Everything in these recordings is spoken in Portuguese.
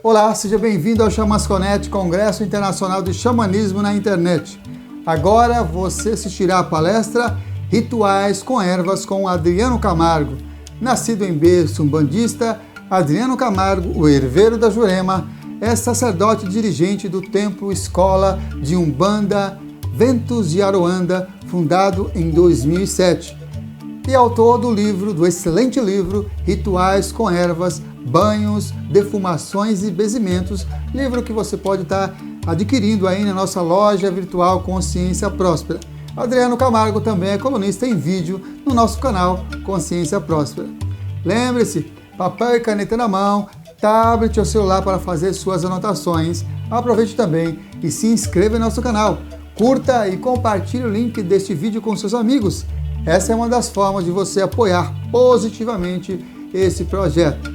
Olá, seja bem-vindo ao Xamasconet, Congresso Internacional de Xamanismo na Internet. Agora você assistirá a palestra Rituais com Ervas com Adriano Camargo. Nascido em berço umbandista, Adriano Camargo, o herveiro da Jurema, é sacerdote dirigente do Templo Escola de Umbanda Ventos de Aroanda, fundado em 2007. E autor do excelente livro Rituais com Ervas, Banhos, Defumações e Benzimentos, livro que você pode estar adquirindo aí na nossa loja virtual Consciência Próspera. Adriano Camargo também é colunista em vídeo no nosso canal Consciência Próspera. Lembre-se, papel e caneta na mão, tablet ou celular para fazer suas anotações. Aproveite também e se inscreva em nosso canal. Curta e compartilhe o link deste vídeo com seus amigos. Essa é uma das formas de você apoiar positivamente esse projeto.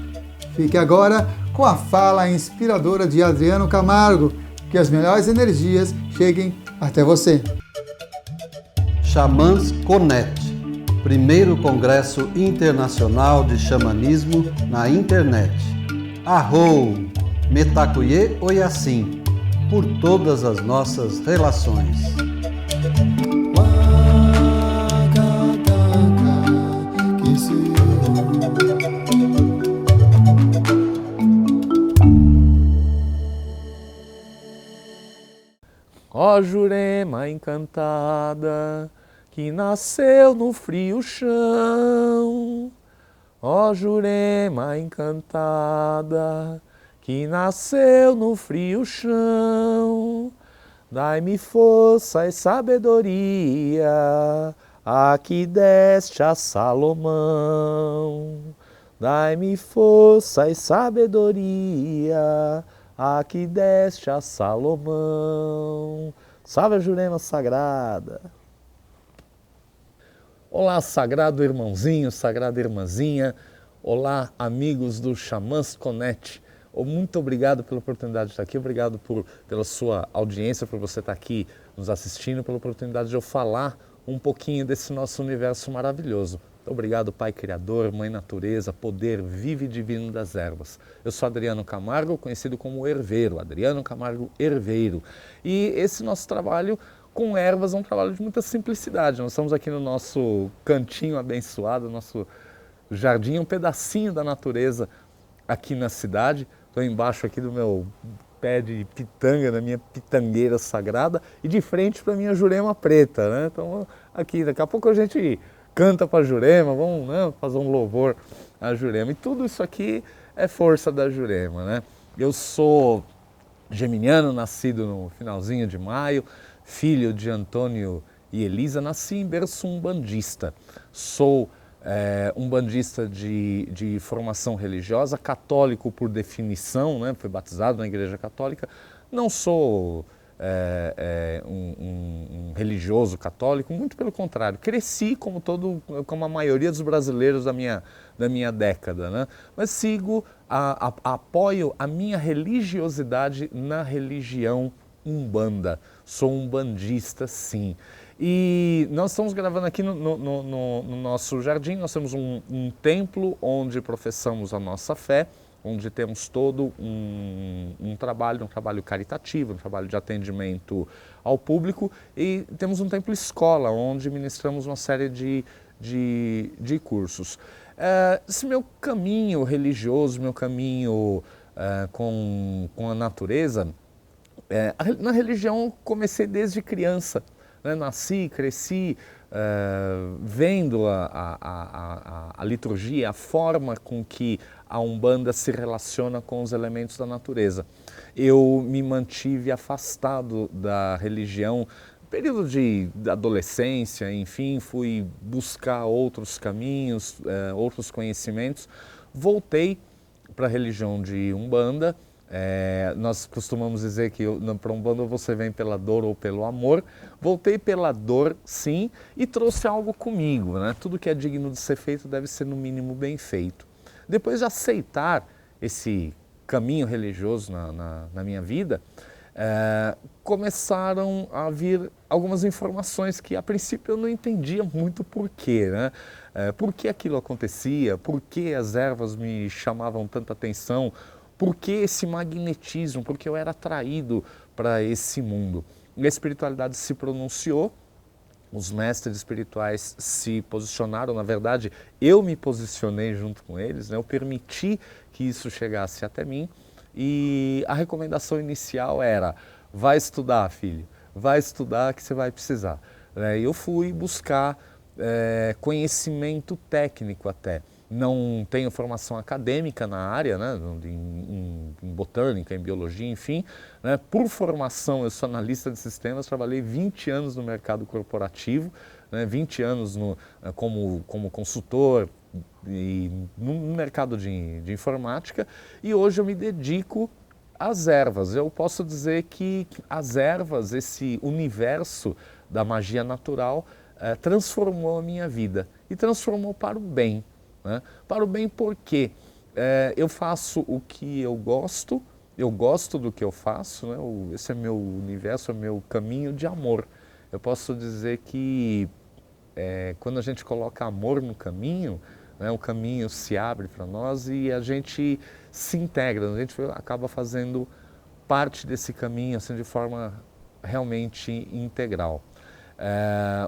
Fique agora com a fala inspiradora de Adriano Camargo. Que as melhores energias cheguem até você. Xamasconet, primeiro Congresso Internacional de Xamanismo na Internet. Arrou, Metacuye Oyassim, por todas as nossas relações. Ó Jurema encantada, que nasceu no frio chão. Ó Jurema encantada, que nasceu no frio chão. Dai-me força e sabedoria, a que deste a Salomão. Dai-me força e sabedoria, a que deste a Salomão. Salve a Jurema Sagrada! Olá, sagrado irmãozinho, sagrada irmãzinha. Olá, amigos do Xamasconet. Muito obrigado pela oportunidade de estar aqui, obrigado pela sua audiência, por você estar aqui nos assistindo, pela oportunidade de eu falar um pouquinho desse nosso universo maravilhoso. Obrigado, Pai Criador, Mãe Natureza, Poder vivo e divino das ervas. Eu sou Adriano Camargo, conhecido como Herveiro, Adriano Camargo Herveiro. E esse nosso trabalho com ervas é um trabalho de muita simplicidade. Nós estamos aqui no nosso cantinho abençoado, nosso jardim, um pedacinho da natureza aqui na cidade. Estou embaixo aqui do meu pé de pitanga, da minha pitangueira sagrada, e de frente para a minha Jurema preta, né? Então aqui, daqui a pouco a gente canta para a Jurema, vamos, né, fazer um louvor à Jurema. E tudo isso aqui é força da Jurema, né? Eu sou geminiano, nascido no finalzinho de maio, filho de Antônio e Elisa, nasci em berço umbandista. Sou umbandista de formação religiosa, católico por definição, né? Fui batizado na Igreja Católica. Não sou um religioso católico, muito pelo contrário. Cresci como a maioria dos brasileiros da minha década, né? Mas apoio a minha religiosidade na religião umbanda. Sou umbandista, sim. E nós estamos gravando aqui no nosso jardim. Nós temos um templo onde professamos a nossa fé, onde temos todo um trabalho caritativo, um trabalho de atendimento ao público, e temos um templo escola, onde ministramos uma série de cursos. Esse meu caminho religioso, meu caminho com a natureza, na religião comecei desde criança, né? Nasci, cresci vendo a liturgia, a forma com que a Umbanda se relaciona com os elementos da natureza. Eu me mantive afastado da religião, período de adolescência, enfim, fui buscar outros caminhos, outros conhecimentos. Voltei para a religião de Umbanda. Nós costumamos dizer que para Umbanda você vem pela dor ou pelo amor. Voltei pela dor, sim, e trouxe algo comigo, né? Tudo que é digno de ser feito deve ser no mínimo bem feito. Depois de aceitar esse caminho religioso na minha vida, começaram a vir algumas informações que a princípio eu não entendia muito porquê, né? Por que aquilo acontecia, por que as ervas me chamavam tanta atenção, Por que esse magnetismo? Porque eu era atraído para esse mundo. E a espiritualidade se pronunciou, os mestres espirituais se posicionaram, na verdade, eu me posicionei junto com eles, né? Eu permiti que isso chegasse até mim e a recomendação inicial era: vai estudar, filho, vai estudar que você vai precisar. Eu fui buscar conhecimento técnico até. Não tenho formação acadêmica na área, né, em botânica, em biologia, enfim. Né, por formação, eu sou analista de sistemas, trabalhei 20 anos no mercado corporativo, né, 20 anos como consultor e no mercado de informática, e hoje eu me dedico às ervas. Eu posso dizer que as ervas, esse universo da magia natural, transformou a minha vida e transformou para o bem. Né? Para o bem porque eu faço o que eu gosto do que eu faço, né? Esse é meu universo, é meu caminho de amor. Eu posso dizer que quando a gente coloca amor no caminho, né, o caminho se abre para nós e a gente se integra, a gente acaba fazendo parte desse caminho assim, de forma realmente integral.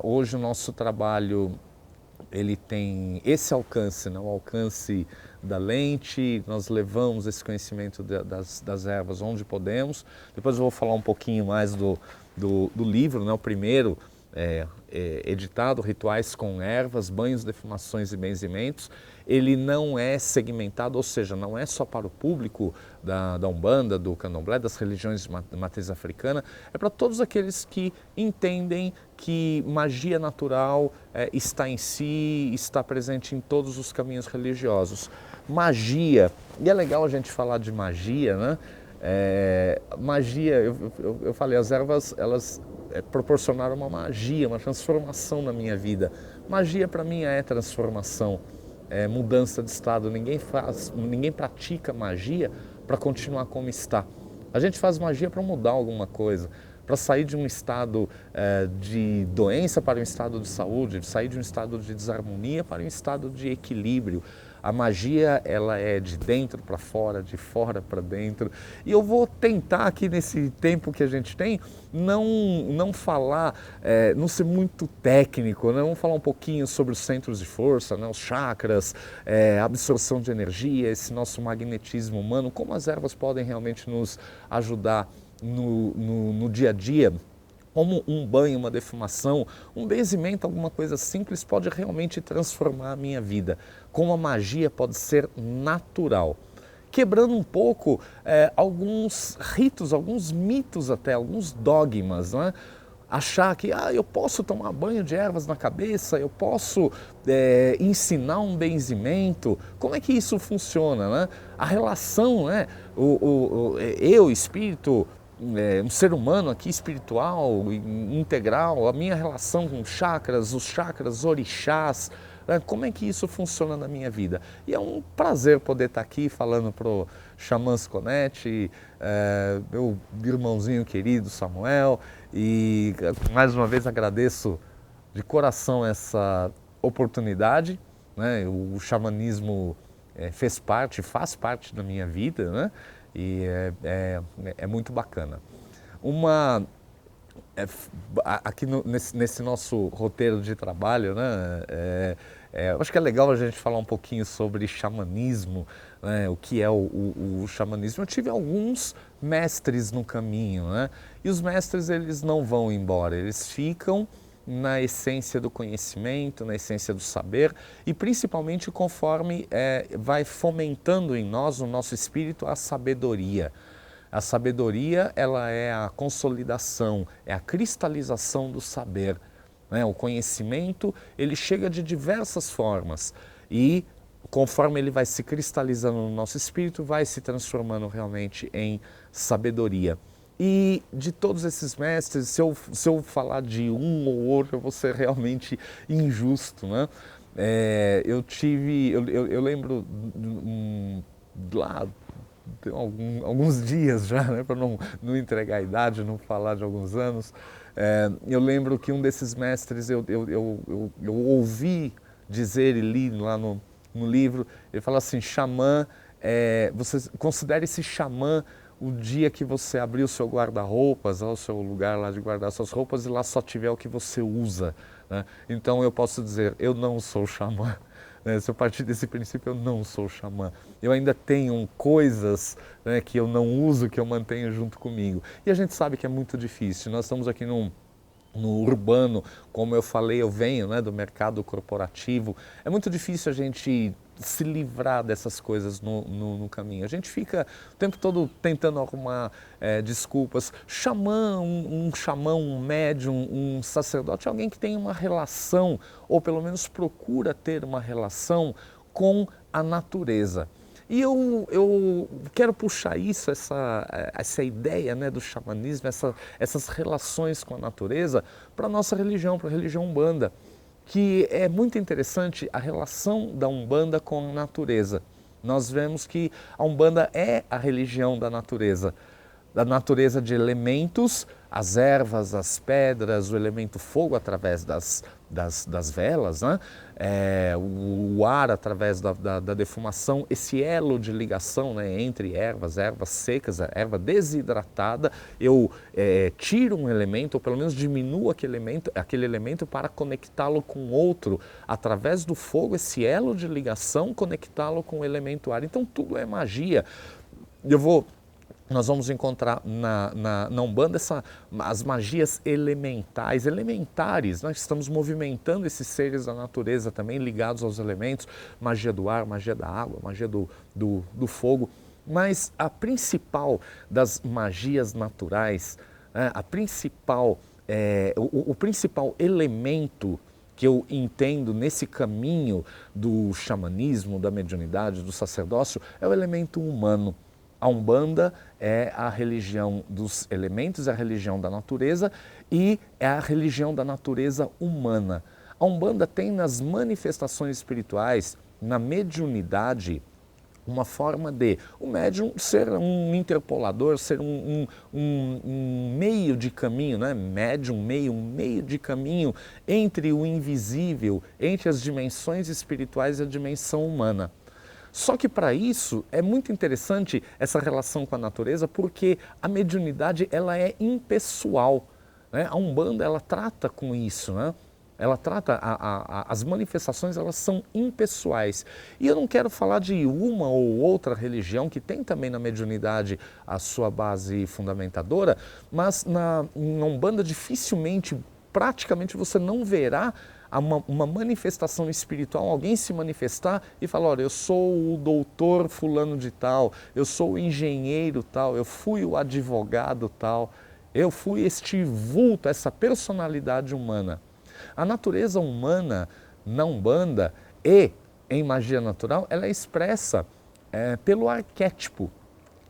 Hoje o nosso trabalho ele tem esse alcance, né? O alcance da lente, nós levamos esse conhecimento das ervas onde podemos. Depois eu vou falar um pouquinho mais do livro, né? O primeiro editado, Rituais com Ervas, Banhos, Defumações e Benzimentos. Ele não é segmentado, ou seja, não é só para o público da Umbanda, do Candomblé, das religiões de matriz africana, é para todos aqueles que entendem que magia natural está em si, está presente em todos os caminhos religiosos. Magia, e é legal a gente falar de magia, né? Magia, eu falei, as ervas, elas proporcionaram uma magia, uma transformação na minha vida. Magia para mim é transformação. Mudança de estado, ninguém pratica magia para continuar como está. A gente faz magia para mudar alguma coisa, para sair de um estado de doença para um estado de saúde, de sair de um estado de desarmonia para um estado de equilíbrio. A magia, ela é de dentro para fora, de fora para dentro. E eu vou tentar aqui nesse tempo que a gente tem, não falar, não ser muito técnico, né? Vamos falar um pouquinho sobre os centros de força, né? Os chakras, a absorção de energia, esse nosso magnetismo humano, como as ervas podem realmente nos ajudar no dia a dia. Como um banho, uma defumação, um benzimento, alguma coisa simples pode realmente transformar a minha vida. Como a magia pode ser natural. Quebrando um pouco alguns ritos, alguns mitos até, alguns dogmas, né? Achar que eu posso tomar banho de ervas na cabeça, eu posso ensinar um benzimento. Como é que isso funciona, né? A relação, né? Eu, espírito, um ser humano aqui espiritual, integral, a minha relação com chakras, os chakras, orixás, como é que isso funciona na minha vida? E é um prazer poder estar aqui falando para o Xamãs Connect, meu irmãozinho querido Samuel, e mais uma vez agradeço de coração essa oportunidade, né? O xamanismo faz parte da minha vida, né? E é muito bacana. Aqui nesse nosso roteiro de trabalho, né, eu acho que é legal a gente falar um pouquinho sobre xamanismo, né, o que é o xamanismo. Eu tive alguns mestres no caminho, né, e os mestres eles não vão embora, eles ficam na essência do conhecimento, na essência do saber e principalmente conforme vai fomentando em nós, no nosso espírito, a sabedoria. A sabedoria, ela é a consolidação, é a cristalização do saber, né? O conhecimento, ele chega de diversas formas e conforme ele vai se cristalizando no nosso espírito, vai se transformando realmente em sabedoria. E de todos esses mestres, se eu falar de um ou outro, eu vou ser realmente injusto, né? Eu lembro lá, alguns dias já, né, para não entregar a idade, não falar de alguns anos, eu lembro que um desses mestres, eu ouvi dizer e li lá no livro, ele fala assim, xamã você considere esse xamã o dia que você abrir o seu guarda-roupas, o seu lugar lá de guardar suas roupas e lá só tiver o que você usa, né? Então eu posso dizer, eu não sou xamã. Se eu partir desse princípio, eu não sou xamã. Eu ainda tenho coisas, né, que eu não uso, que eu mantenho junto comigo. E a gente sabe que é muito difícil. Nós estamos aqui no urbano, como eu falei, eu venho, né, do mercado corporativo. É muito difícil a gente se livrar dessas coisas no caminho. A gente fica o tempo todo tentando arrumar desculpas. Xamã, um xamã, um médium, um sacerdote, alguém que tem uma relação, ou pelo menos procura ter uma relação com a natureza. E eu quero puxar isso, essa ideia, né, do xamanismo, essas relações com a natureza, para a nossa religião, para a religião Umbanda, que é muito interessante a relação da Umbanda com a natureza. Nós vemos que a Umbanda é a religião da natureza de elementos, as ervas, as pedras, o elemento fogo através das velas, né? O ar através da defumação, esse elo de ligação, né, entre ervas secas, a erva desidratada, eu tiro um elemento, ou pelo menos diminuo aquele elemento para conectá-lo com outro, através do fogo, esse elo de ligação, conectá-lo com o elemento ar. Então tudo é magia. Nós vamos encontrar na Umbanda as magias elementares. Nós estamos movimentando esses seres da natureza também, ligados aos elementos, magia do ar, magia da água, magia do fogo. Mas a principal das magias naturais, né, o principal elemento que eu entendo nesse caminho do xamanismo, da mediunidade, do sacerdócio, é o elemento humano. A Umbanda é a religião dos elementos, é a religião da natureza e é a religião da natureza humana. A Umbanda tem nas manifestações espirituais, na mediunidade, uma forma de o médium ser um interpolador, ser um meio de caminho, né? Um meio de caminho entre o invisível, entre as dimensões espirituais e a dimensão humana. Só que para isso é muito interessante essa relação com a natureza, porque a mediunidade ela é impessoal, né? A Umbanda ela trata com isso, né? Ela trata, as manifestações elas são impessoais. E eu não quero falar de uma ou outra religião que tem também na mediunidade a sua base fundamentadora, mas na Umbanda dificilmente, praticamente você não verá uma manifestação espiritual, alguém se manifestar e falar, olha, eu sou o doutor fulano de tal, eu sou o engenheiro tal, eu fui o advogado tal, eu fui este vulto, essa personalidade humana. A natureza humana na Umbanda e em magia natural, ela é expressa pelo arquétipo.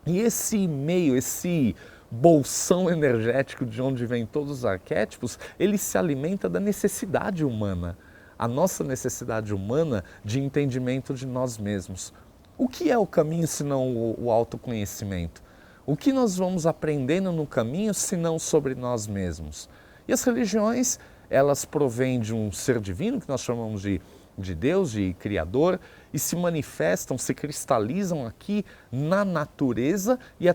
E esse meio, esse bolsão energético de onde vem todos os arquétipos, ele se alimenta da necessidade humana, a nossa necessidade humana de entendimento de nós mesmos. O que é o caminho senão o autoconhecimento? O que nós vamos aprendendo no caminho senão sobre nós mesmos? E as religiões, elas provêm de um ser divino, que nós chamamos de Deus, de Criador, e se manifestam, se cristalizam aqui na natureza e a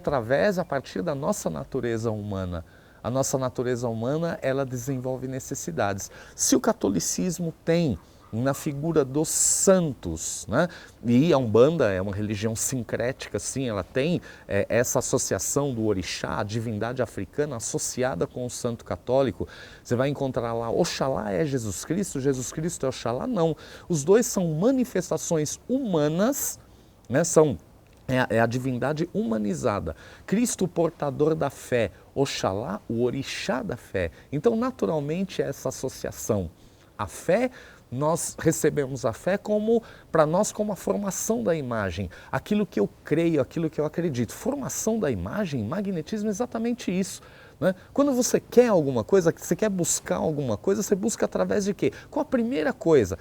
partir da nossa natureza humana. A nossa natureza humana, ela desenvolve necessidades. Se o catolicismo tem na figura dos santos, né? E a Umbanda é uma religião sincrética, sim, ela tem essa associação do orixá, a divindade africana associada com o santo católico. Você vai encontrar lá, Oxalá é Jesus Cristo é Oxalá, não. Os dois são manifestações humanas, né? É a divindade humanizada. Cristo, o portador da fé, Oxalá, o orixá da fé. Então, naturalmente, essa associação. A fé, nós recebemos a fé para nós, como a formação da imagem. Aquilo que eu creio, aquilo que eu acredito. Formação da imagem, magnetismo é exatamente isso, né? Quando você quer alguma coisa, você quer buscar alguma coisa, você busca através de quê? Qual a primeira coisa?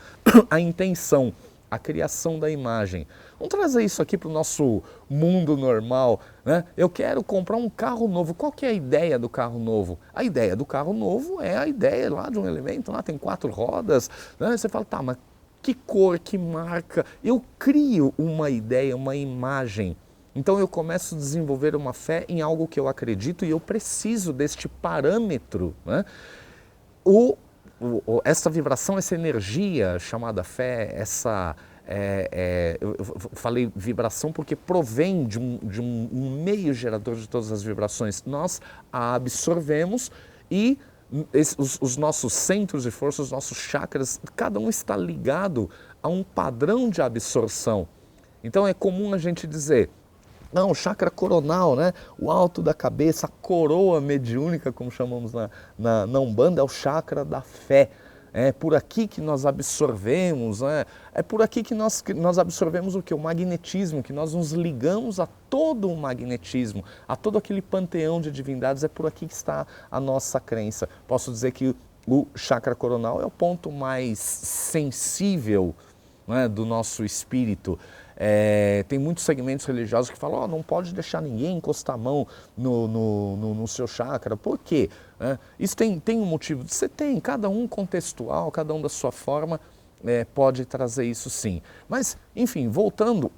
A intenção. A criação da imagem. Vamos trazer isso aqui para o nosso mundo normal, né? Eu quero comprar um carro novo. Qual que é a ideia do carro novo? A ideia do carro novo é a ideia lá de um elemento, lá tem 4 rodas, né? Você fala, tá, mas que cor, que marca. Eu crio uma ideia, uma imagem. Então eu começo a desenvolver uma fé em algo que eu acredito e eu preciso deste parâmetro, né? Essa vibração, essa energia chamada fé, eu falei vibração porque provém de um meio gerador de todas as vibrações. Nós a absorvemos e os nossos centros de força, os nossos chakras, cada um está ligado a um padrão de absorção. Então é comum a gente dizer, não, o chakra coronal, né? O alto da cabeça, a coroa mediúnica, como chamamos na Umbanda, é o chakra da fé. É por aqui que nós absorvemos, né? É por aqui que nós absorvemos o que? O magnetismo, que nós nos ligamos a todo o magnetismo, a todo aquele panteão de divindades, é por aqui que está a nossa crença. Posso dizer que o chakra coronal é o ponto mais sensível, né, do nosso espírito. Tem muitos segmentos religiosos que falam, não pode deixar ninguém encostar a mão no seu chakra. Por quê? Isso tem um motivo? Você tem, cada um contextual, cada um da sua forma pode trazer isso sim. Mas, enfim, voltando,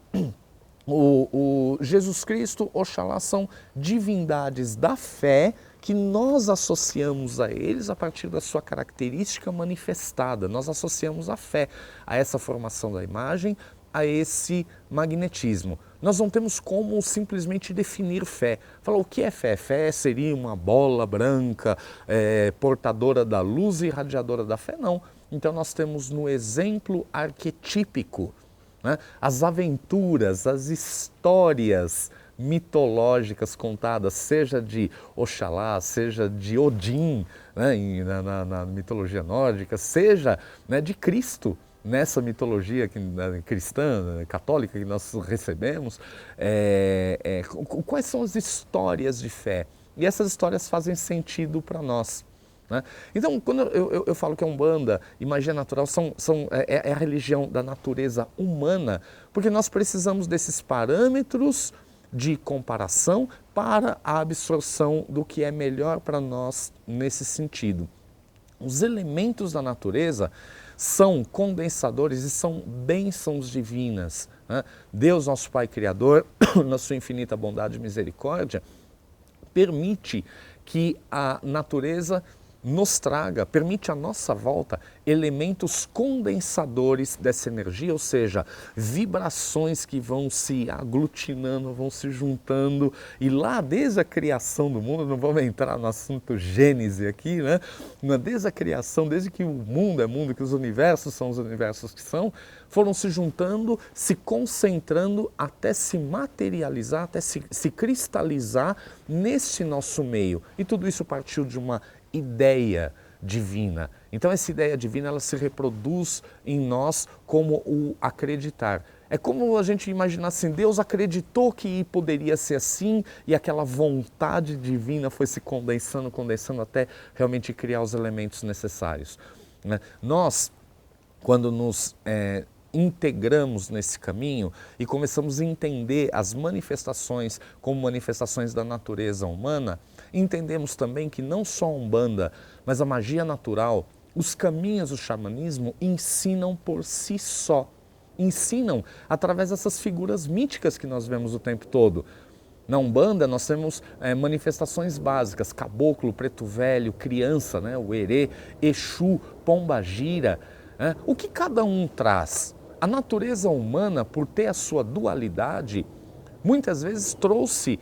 o Jesus Cristo, Oxalá, são divindades da fé que nós associamos a eles a partir da sua característica manifestada. Nós associamos a fé a essa formação da imagem, a esse magnetismo. Nós não temos como simplesmente definir fé. Falar o que é fé? Fé seria uma bola branca, portadora da luz e irradiadora da fé? Não. Então nós temos no exemplo arquetípico, né, as aventuras, as histórias mitológicas contadas, seja de Oxalá, seja de Odin, né, na mitologia nórdica, seja, né, de Cristo, nessa mitologia cristã, católica que nós recebemos. Quais são as histórias de fé? E essas histórias fazem sentido para nós, né? Então, quando eu falo que a Umbanda e magia natural é a religião da natureza humana, porque nós precisamos desses parâmetros de comparação para a absorção do que é melhor para nós nesse sentido. Os elementos da natureza são condensadores e são bênçãos divinas, né? Deus, nosso Pai Criador, na sua infinita bondade e misericórdia, permite que a natureza nos traga, permite à nossa volta elementos condensadores dessa energia, ou seja, vibrações que vão se aglutinando, vão se juntando, e lá desde a criação do mundo, não vamos entrar no assunto Gênese aqui, né? Desde a criação, desde que o mundo é mundo, que os universos são os universos que são, foram se juntando, se concentrando até se materializar, até se cristalizar nesse nosso meio. E tudo isso partiu de uma ideia divina. Então essa ideia divina, ela se reproduz em nós como o acreditar. É como a gente imaginar assim, Deus acreditou que poderia ser assim e aquela vontade divina foi se condensando até realmente criar os elementos necessários, né? Nós, quando nos integramos nesse caminho e começamos a entender as manifestações como manifestações da natureza humana, entendemos também que não só a Umbanda, mas a magia natural, os caminhos do xamanismo ensinam por si só. Ensinam através dessas figuras míticas que nós vemos o tempo todo. Na Umbanda nós temos manifestações básicas, caboclo, preto velho, criança, né, o erê, Exu, pombagira. O que cada um traz? A natureza humana, por ter a sua dualidade, muitas vezes trouxe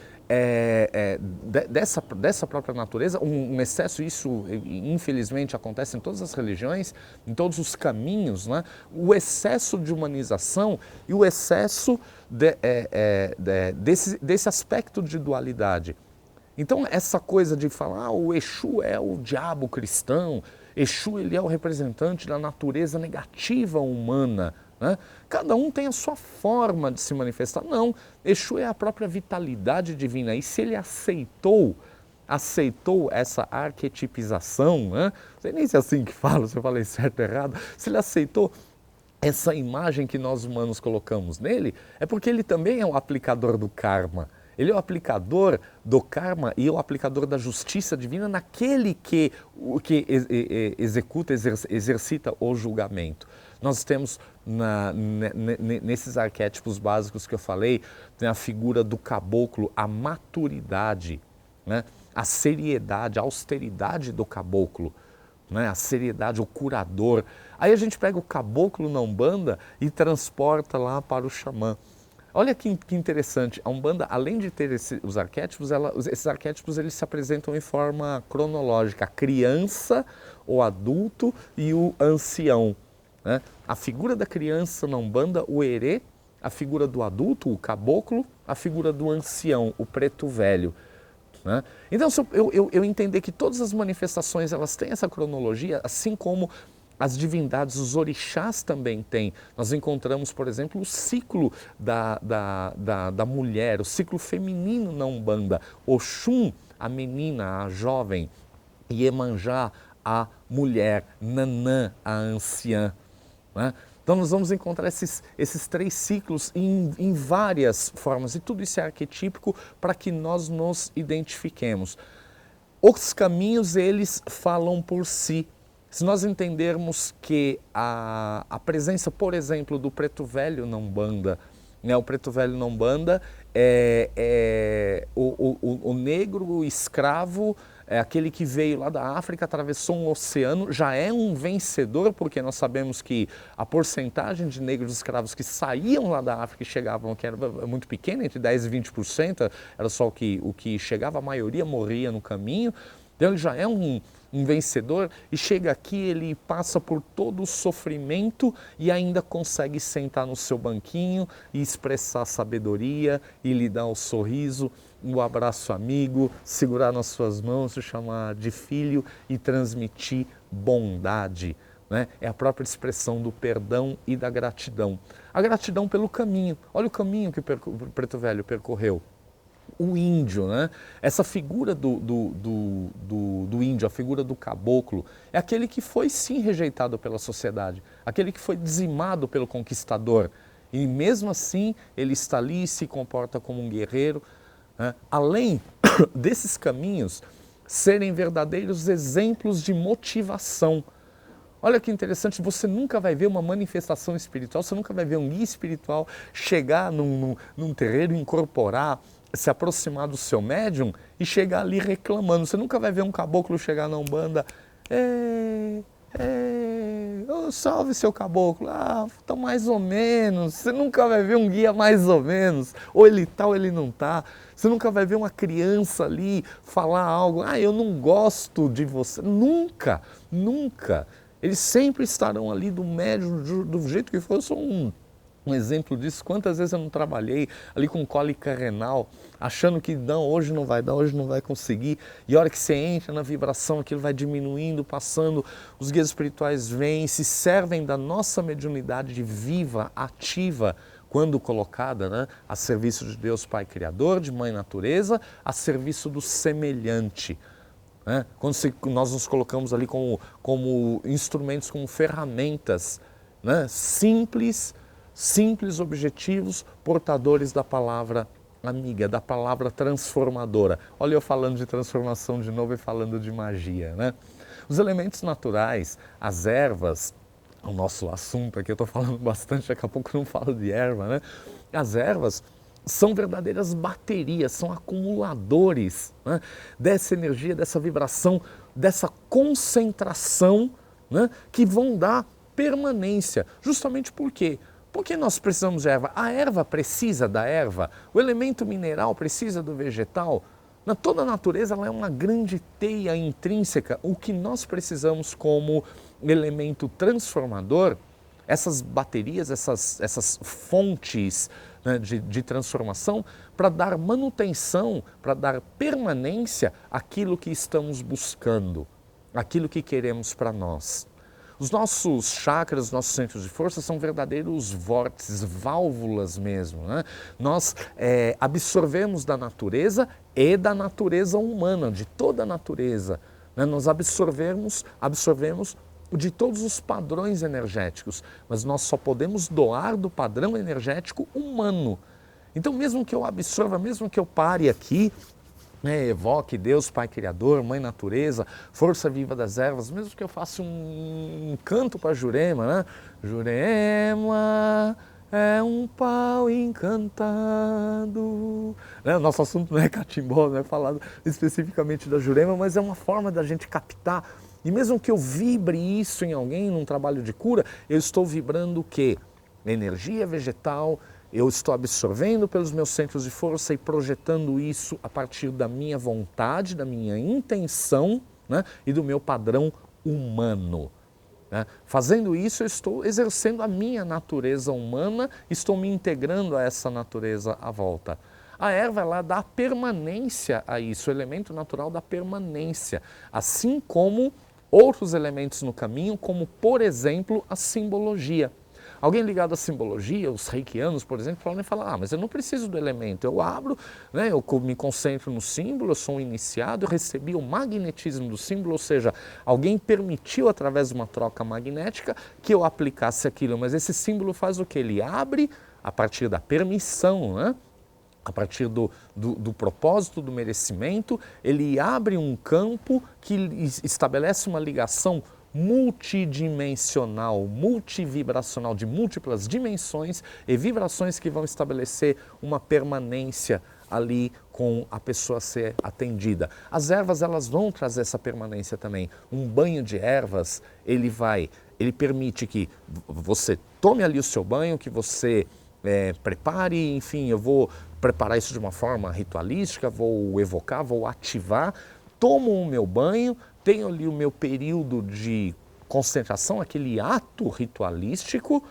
dessa própria natureza um excesso. Isso infelizmente acontece em todas as religiões, em todos os caminhos, né? O excesso de humanização e o excesso desse aspecto de dualidade. Então essa coisa de falar, o Exu é o diabo cristão, Exu ele é o representante da natureza negativa humana, né? Cada um tem a sua forma de se manifestar. Não, Exu é a própria vitalidade divina. E se ele aceitou essa arquetipização, né? Não sei nem se é assim que falo, se eu falei certo ou errado, se ele aceitou essa imagem que nós humanos colocamos nele, é porque ele também é o aplicador do karma. Ele é o aplicador do karma e o aplicador da justiça divina naquele que executa, exercita o julgamento. Nós temos, nesses arquétipos básicos que eu falei, tem a figura do caboclo, a maturidade, né? A seriedade, a austeridade do caboclo, né? A seriedade, o curador. Aí a gente pega o caboclo na Umbanda e transporta lá para o xamã. Olha que interessante, a Umbanda, além de ter os arquétipos, esses arquétipos eles se apresentam em forma cronológica, a criança, o adulto e o ancião, né? A figura da criança na Umbanda, o herê, a figura do adulto, o caboclo, a figura do ancião, o preto velho, né? Então, se eu entender que todas as manifestações elas têm essa cronologia, assim como as divindades, os orixás também têm. Nós encontramos, por exemplo, o ciclo da mulher, o ciclo feminino na Umbanda. Oxum, a menina, a jovem. Iemanjá, a mulher. Nanã, a anciã, né? Então nós vamos encontrar esses 3 ciclos em várias formas. E tudo isso é arquetípico para que nós nos identifiquemos. Os caminhos, eles falam por si. Se nós entendermos que a presença, por exemplo, do preto velho na Umbanda, né? O preto velho na Umbanda é o negro escravo, é aquele que veio lá da África, atravessou um oceano, já é um vencedor, porque nós sabemos que a porcentagem de negros escravos que saíam lá da África e chegavam, que era muito pequena, entre 10% e 20%, era só o que chegava, a maioria morria no caminho. Então ele já é um vencedor e chega aqui, ele passa por todo o sofrimento e ainda consegue sentar no seu banquinho e expressar sabedoria e lhe dar o sorriso, o abraço amigo, segurar nas suas mãos, se chamar de filho e transmitir bondade, né? É a própria expressão do perdão e da gratidão. A gratidão pelo caminho. Olha o caminho que o preto velho percorreu. O índio, né? Essa figura do índio, a figura do caboclo, é aquele que foi sim rejeitado pela sociedade, aquele que foi dizimado pelo conquistador. E mesmo assim ele está ali e se comporta como um guerreiro, né? Além desses caminhos serem verdadeiros exemplos de motivação. Olha que interessante, você nunca vai ver uma manifestação espiritual, você nunca vai ver um guia espiritual chegar num terreiro, incorporar, se aproximar do seu médium e chegar ali reclamando. Você nunca vai ver um caboclo chegar na Umbanda, oh, salve seu caboclo, tá mais ou menos. Você nunca vai ver um guia mais ou menos, ou ele tá ou ele não tá. Você nunca vai ver uma criança ali falar algo, eu não gosto de você. Nunca, nunca. Eles sempre estarão ali do médium, do jeito que for. Eu sou um exemplo disso. Quantas vezes eu não trabalhei ali com cólica renal, achando que não, hoje não vai dar, hoje não vai conseguir. E a hora que você entra na vibração, aquilo vai diminuindo, passando, os guias espirituais vêm, se servem da nossa mediunidade viva, ativa, quando colocada, né, a serviço de Deus Pai Criador, de Mãe Natureza, a serviço do semelhante. Né? Quando nós nos colocamos ali como instrumentos, como ferramentas, né, simples, objetivos, portadores da palavra amiga, da palavra transformadora. Olha eu falando de transformação de novo e falando de magia, né? Os elementos naturais, as ervas, o nosso assunto aqui, eu estou falando bastante, daqui a pouco eu não falo de erva, né? As ervas são verdadeiras baterias, são acumuladores, né, dessa energia, dessa vibração, dessa concentração, né, que vão dar permanência. Justamente por quê? Porque nós precisamos de erva. A erva precisa da erva, o elemento mineral precisa do vegetal. Toda a natureza ela é uma grande teia intrínseca. O que nós precisamos como elemento transformador, essas baterias, essas fontes, né, de transformação, para dar manutenção, para dar permanência àquilo que estamos buscando, àquilo que queremos para nós. Os nossos chakras, os nossos centros de força são verdadeiros vórtices, válvulas mesmo, né? Nós absorvemos da natureza e da natureza humana, de toda a natureza, né? Nós absorvemos de todos os padrões energéticos, mas nós só podemos doar do padrão energético humano. Então mesmo que eu absorva, mesmo que eu pare aqui, evoque Deus, Pai Criador, Mãe Natureza, força viva das ervas, mesmo que eu faça um canto para Jurema, né? Jurema é um pau encantado. O nosso assunto não é catimbó, não é falado especificamente da Jurema, mas é uma forma da gente captar. E mesmo que eu vibre isso em alguém, num trabalho de cura, eu estou vibrando o quê? Energia vegetal. Eu estou absorvendo pelos meus centros de força e projetando isso a partir da minha vontade, da minha intenção, né, e do meu padrão humano. Né? Fazendo isso, eu estou exercendo a minha natureza humana, estou me integrando a essa natureza à volta. A erva, ela dá permanência a isso, o elemento natural da permanência, assim como outros elementos no caminho, como, por exemplo, a simbologia. Alguém ligado à simbologia, os reikianos, por exemplo, falam, mas eu não preciso do elemento, eu abro, né, eu me concentro no símbolo, eu sou um iniciado, eu recebi o magnetismo do símbolo, ou seja, alguém permitiu através de uma troca magnética que eu aplicasse aquilo, mas esse símbolo faz o que? Ele abre a partir da permissão, né? A partir do propósito, do merecimento, ele abre um campo que estabelece uma ligação multidimensional, multivibracional, de múltiplas dimensões e vibrações que vão estabelecer uma permanência ali com a pessoa ser atendida. As ervas, elas vão trazer essa permanência também. Um banho de ervas, ele permite que você tome ali o seu banho, que você prepare, enfim, eu vou preparar isso de uma forma ritualística, vou evocar, vou ativar, tomo o meu banho, tenho ali o meu período de concentração, aquele ato ritualístico,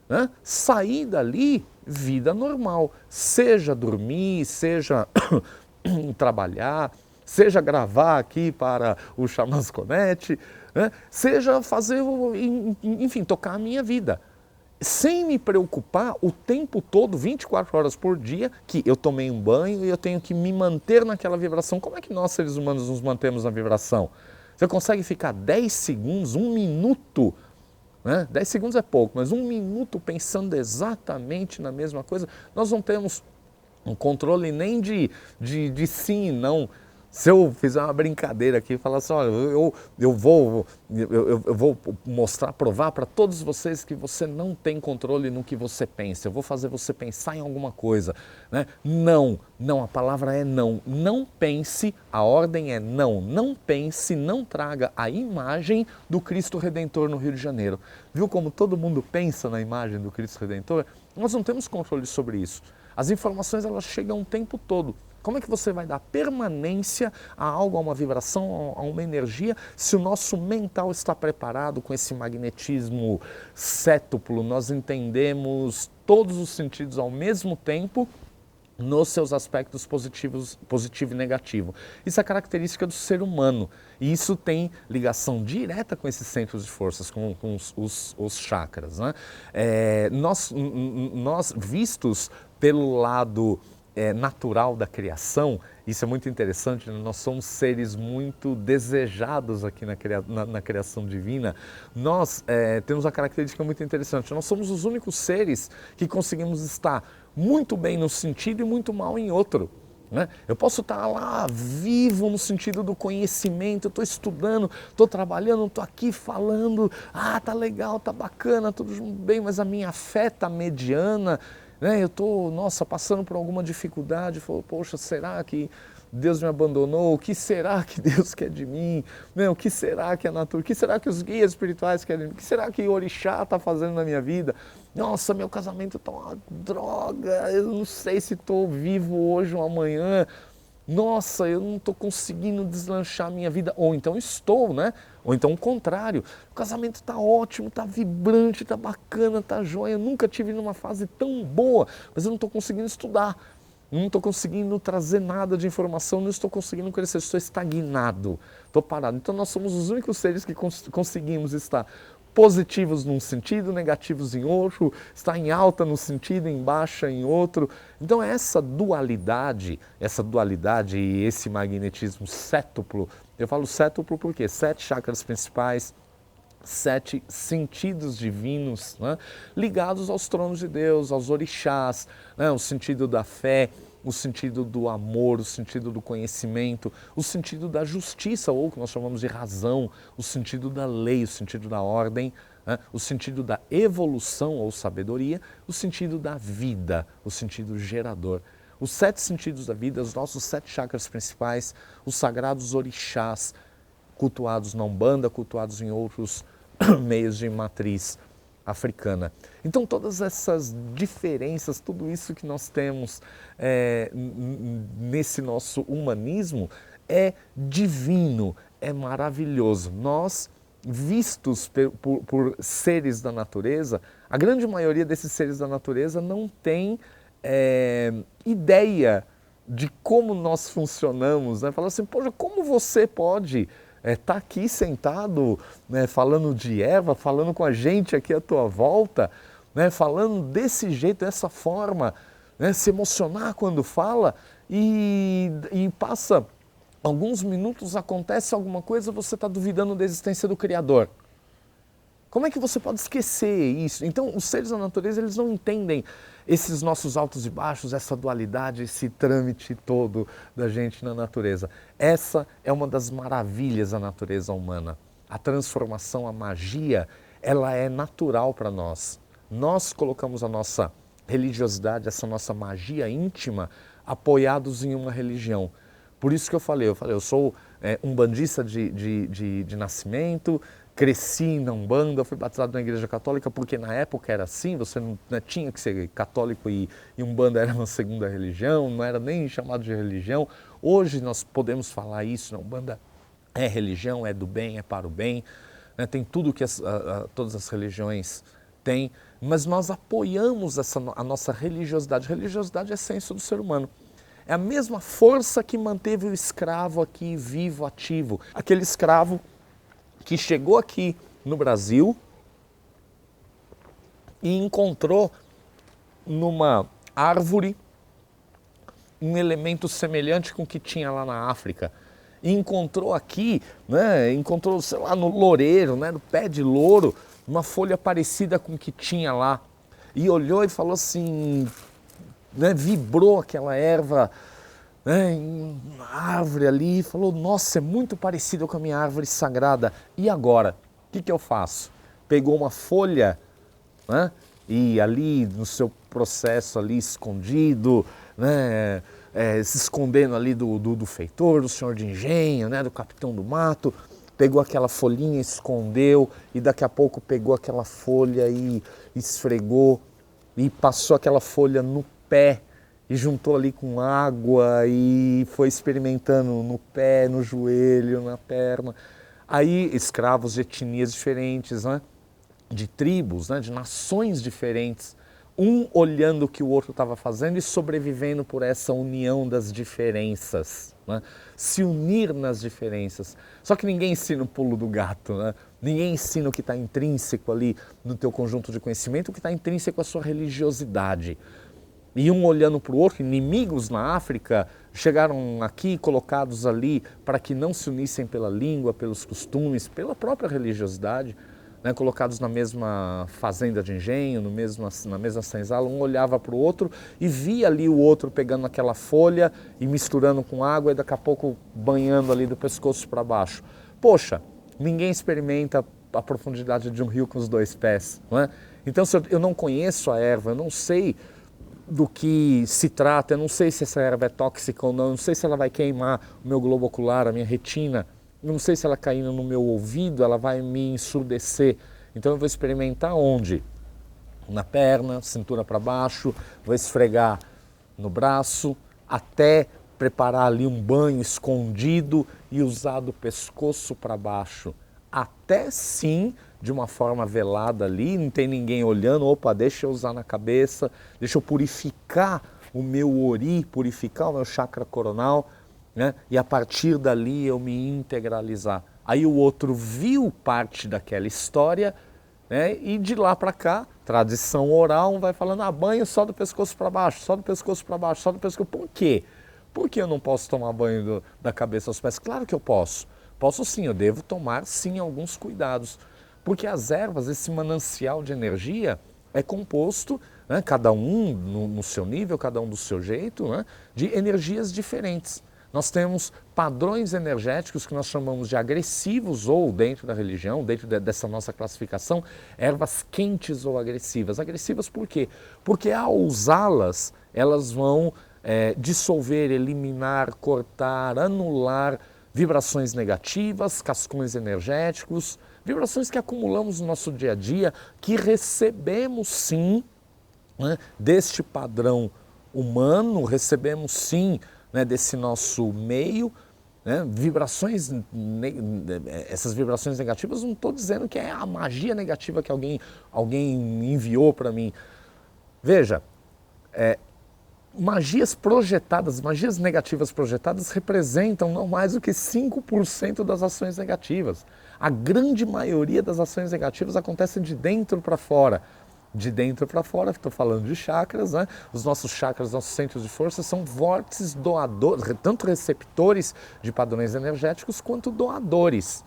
né? Sair dali, vida normal, seja dormir, seja trabalhar, seja gravar aqui para o Chamasconete, né? Seja fazer, enfim, tocar a minha vida. Sem me preocupar o tempo todo, 24 horas por dia, que eu tomei um banho e eu tenho que me manter naquela vibração. Como é que nós, seres humanos, nos mantemos na vibração? Você consegue ficar 10 segundos, 1 minuto, né? 10 segundos é pouco, mas 1 minuto pensando exatamente na mesma coisa? Nós não temos um controle nem de sim e não. Se eu fizer uma brincadeira aqui e falar assim, olha, eu vou mostrar, provar para todos vocês que você não tem controle no que você pensa, eu vou fazer você pensar em alguma coisa, né? Não, a palavra é não. Não pense, a ordem é não. Não pense, não traga a imagem do Cristo Redentor no Rio de Janeiro. Viu como todo mundo pensa na imagem do Cristo Redentor? Nós não temos controle sobre isso. As informações, elas chegam o tempo todo. Como é que você vai dar permanência a algo, a uma vibração, a uma energia, se o nosso mental está preparado com esse magnetismo cétuplo? Nós entendemos todos os sentidos ao mesmo tempo nos seus aspectos positivos, positivo e negativo. Isso é característica do ser humano. E isso tem ligação direta com esses centros de forças, com os chakras, né? Nós vistos pelo lado natural da criação, isso é muito interessante, né? Nós somos seres muito desejados aqui na criação divina. Nós temos uma característica muito interessante, nós somos os únicos seres que conseguimos estar muito bem num sentido e muito mal em outro. Né? Eu posso estar lá vivo no sentido do conhecimento, eu estou estudando, estou trabalhando, estou aqui falando, tá legal, tá bacana, tudo bem, mas a minha fé está mediana, né? Eu estou, passando por alguma dificuldade, poxa, será que Deus me abandonou? O que será que Deus quer de mim? O que será que a natureza, o que será que os guias espirituais querem de mim? O que será que o orixá está fazendo na minha vida? Nossa, meu casamento está uma droga, eu não sei se estou vivo hoje ou amanhã. Nossa, eu não estou conseguindo deslanchar a minha vida. Ou então estou, né? Ou então o contrário. O casamento está ótimo, está vibrante, está bacana, está joia. Eu nunca tive numa fase tão boa, mas eu não estou conseguindo estudar. Não estou conseguindo trazer nada de informação, não estou conseguindo crescer, estou estagnado, estou parado. Então nós somos os únicos seres que conseguimos estar positivos num sentido, negativos em outro, estar em alta num sentido, em baixa em outro. Então essa dualidade e esse magnetismo cétuplo, eu falo cétuplo porque 7 chakras principais, 7 sentidos divinos, né, ligados aos tronos de Deus, aos orixás, né, o sentido da fé, o sentido do amor, o sentido do conhecimento, o sentido da justiça, ou o que nós chamamos de razão, o sentido da lei, o sentido da ordem, né? O sentido da evolução ou sabedoria, o sentido da vida, o sentido gerador. Os 7 sentidos da vida, os nossos 7 chakras principais, os sagrados orixás, cultuados na Umbanda, cultuados em outros meios de matriz africana. Então todas essas diferenças, tudo isso que nós temos nesse nosso humanismo é divino, é maravilhoso. Nós, vistos por seres da natureza, a grande maioria desses seres da natureza não tem ideia de como nós funcionamos, né? Fala assim, poxa, como você pode tá aqui sentado, né, falando de Eva, falando com a gente aqui à tua volta, né, falando desse jeito, dessa forma, né, se emocionar quando fala e passa alguns minutos, acontece alguma coisa, você está duvidando da existência do Criador. Como é que você pode esquecer isso? Então, os seres da natureza, eles não entendem esses nossos altos e baixos, essa dualidade, esse trâmite todo da gente na natureza. Essa é uma das maravilhas da natureza humana. A transformação, a magia, ela é natural para nós. Nós colocamos a nossa religiosidade, essa nossa magia íntima, apoiados em uma religião. Por isso que eu falei, eu sou umbandista de nascimento, cresci na Umbanda, fui batizado na Igreja Católica porque na época era assim, você não tinha que ser católico e Umbanda era uma segunda religião, não era nem chamado de religião. Hoje nós podemos falar isso, Umbanda é religião, é do bem, é para o bem, né? Tem tudo que todas as religiões têm, mas nós apoiamos a nossa religiosidade. Religiosidade é a essência do ser humano. É a mesma força que manteve o escravo aqui vivo, ativo. Aquele escravo que chegou aqui no Brasil e encontrou numa árvore um elemento semelhante com o que tinha lá na África. E encontrou aqui, né, encontrou, sei lá, no loureiro, né, no pé de louro, uma folha parecida com o que tinha lá. E olhou e falou assim, né, vibrou aquela erva, né, em uma árvore ali, e falou, nossa, é muito parecido com a minha árvore sagrada. E agora? O que eu faço? Pegou uma folha, né, e ali no seu processo ali escondido, né, se escondendo ali do feitor, do senhor de engenho, né, do capitão do mato, pegou aquela folhinha, escondeu e daqui a pouco pegou aquela folha e esfregou e passou aquela folha no pé e juntou ali com água e foi experimentando no pé, no joelho, na perna. Aí escravos de etnias diferentes, né? De tribos, né? De nações diferentes, um olhando o que o outro estava fazendo e sobrevivendo por essa união das diferenças, né? Se unir nas diferenças. Só que ninguém ensina o pulo do gato, né? Ninguém ensina o que está intrínseco ali no teu conjunto de conhecimento, o que está intrínseco à sua religiosidade. E um olhando para o outro, inimigos na África chegaram aqui colocados ali para que não se unissem pela língua, pelos costumes, pela própria religiosidade, né, colocados na mesma fazenda de engenho, na mesma senzala, um olhava para o outro e via ali o outro pegando aquela folha e misturando com água e daqui a pouco banhando ali do pescoço para baixo. Poxa, ninguém experimenta a profundidade de um rio com os dois pés, não é? Então se eu não conheço a erva, eu não sei do que se trata, eu não sei se essa erva é tóxica ou não, eu não sei se ela vai queimar o meu globo ocular, a minha retina, eu não sei se ela caindo no meu ouvido, ela vai me ensurdecer. Então eu vou experimentar onde? Na perna, cintura para baixo, vou esfregar no braço, até preparar ali um banho escondido e usar do pescoço para baixo. Até sim, de uma forma velada ali, não tem ninguém olhando, opa, deixa eu usar na cabeça, deixa eu purificar o meu ori, purificar o meu chakra coronal, né? E a partir dali eu me integralizar. Aí o outro viu parte daquela história, né? E de lá para cá, tradição oral, um vai falando, banho só do pescoço para baixo, só do pescoço para baixo, só do pescoço. Por quê? Por que eu não posso tomar banho da cabeça aos pés? Claro que eu posso. Posso sim, eu devo tomar sim alguns cuidados. Porque as ervas, esse manancial de energia, é composto, né, cada um no seu nível, cada um do seu jeito, né, de energias diferentes. Nós temos padrões energéticos que nós chamamos de agressivos, ou dentro da religião, dentro dessa nossa classificação, ervas quentes ou agressivas. Agressivas por quê? Porque ao usá-las, elas vão dissolver, eliminar, cortar, anular vibrações negativas, cascões energéticos, vibrações que acumulamos no nosso dia a dia, que recebemos sim, né, deste padrão humano, recebemos sim, né, desse nosso meio, né, vibrações, essas vibrações negativas, não estou dizendo que é a magia negativa que alguém enviou para mim. Veja, magias projetadas, magias negativas projetadas representam não mais do que 5% das ações negativas. A grande maioria das ações negativas acontecem de dentro para fora. De dentro para fora, estou falando de chakras, né? Os nossos chakras, nossos centros de força são vórtices doadores, tanto receptores de padrões energéticos quanto doadores.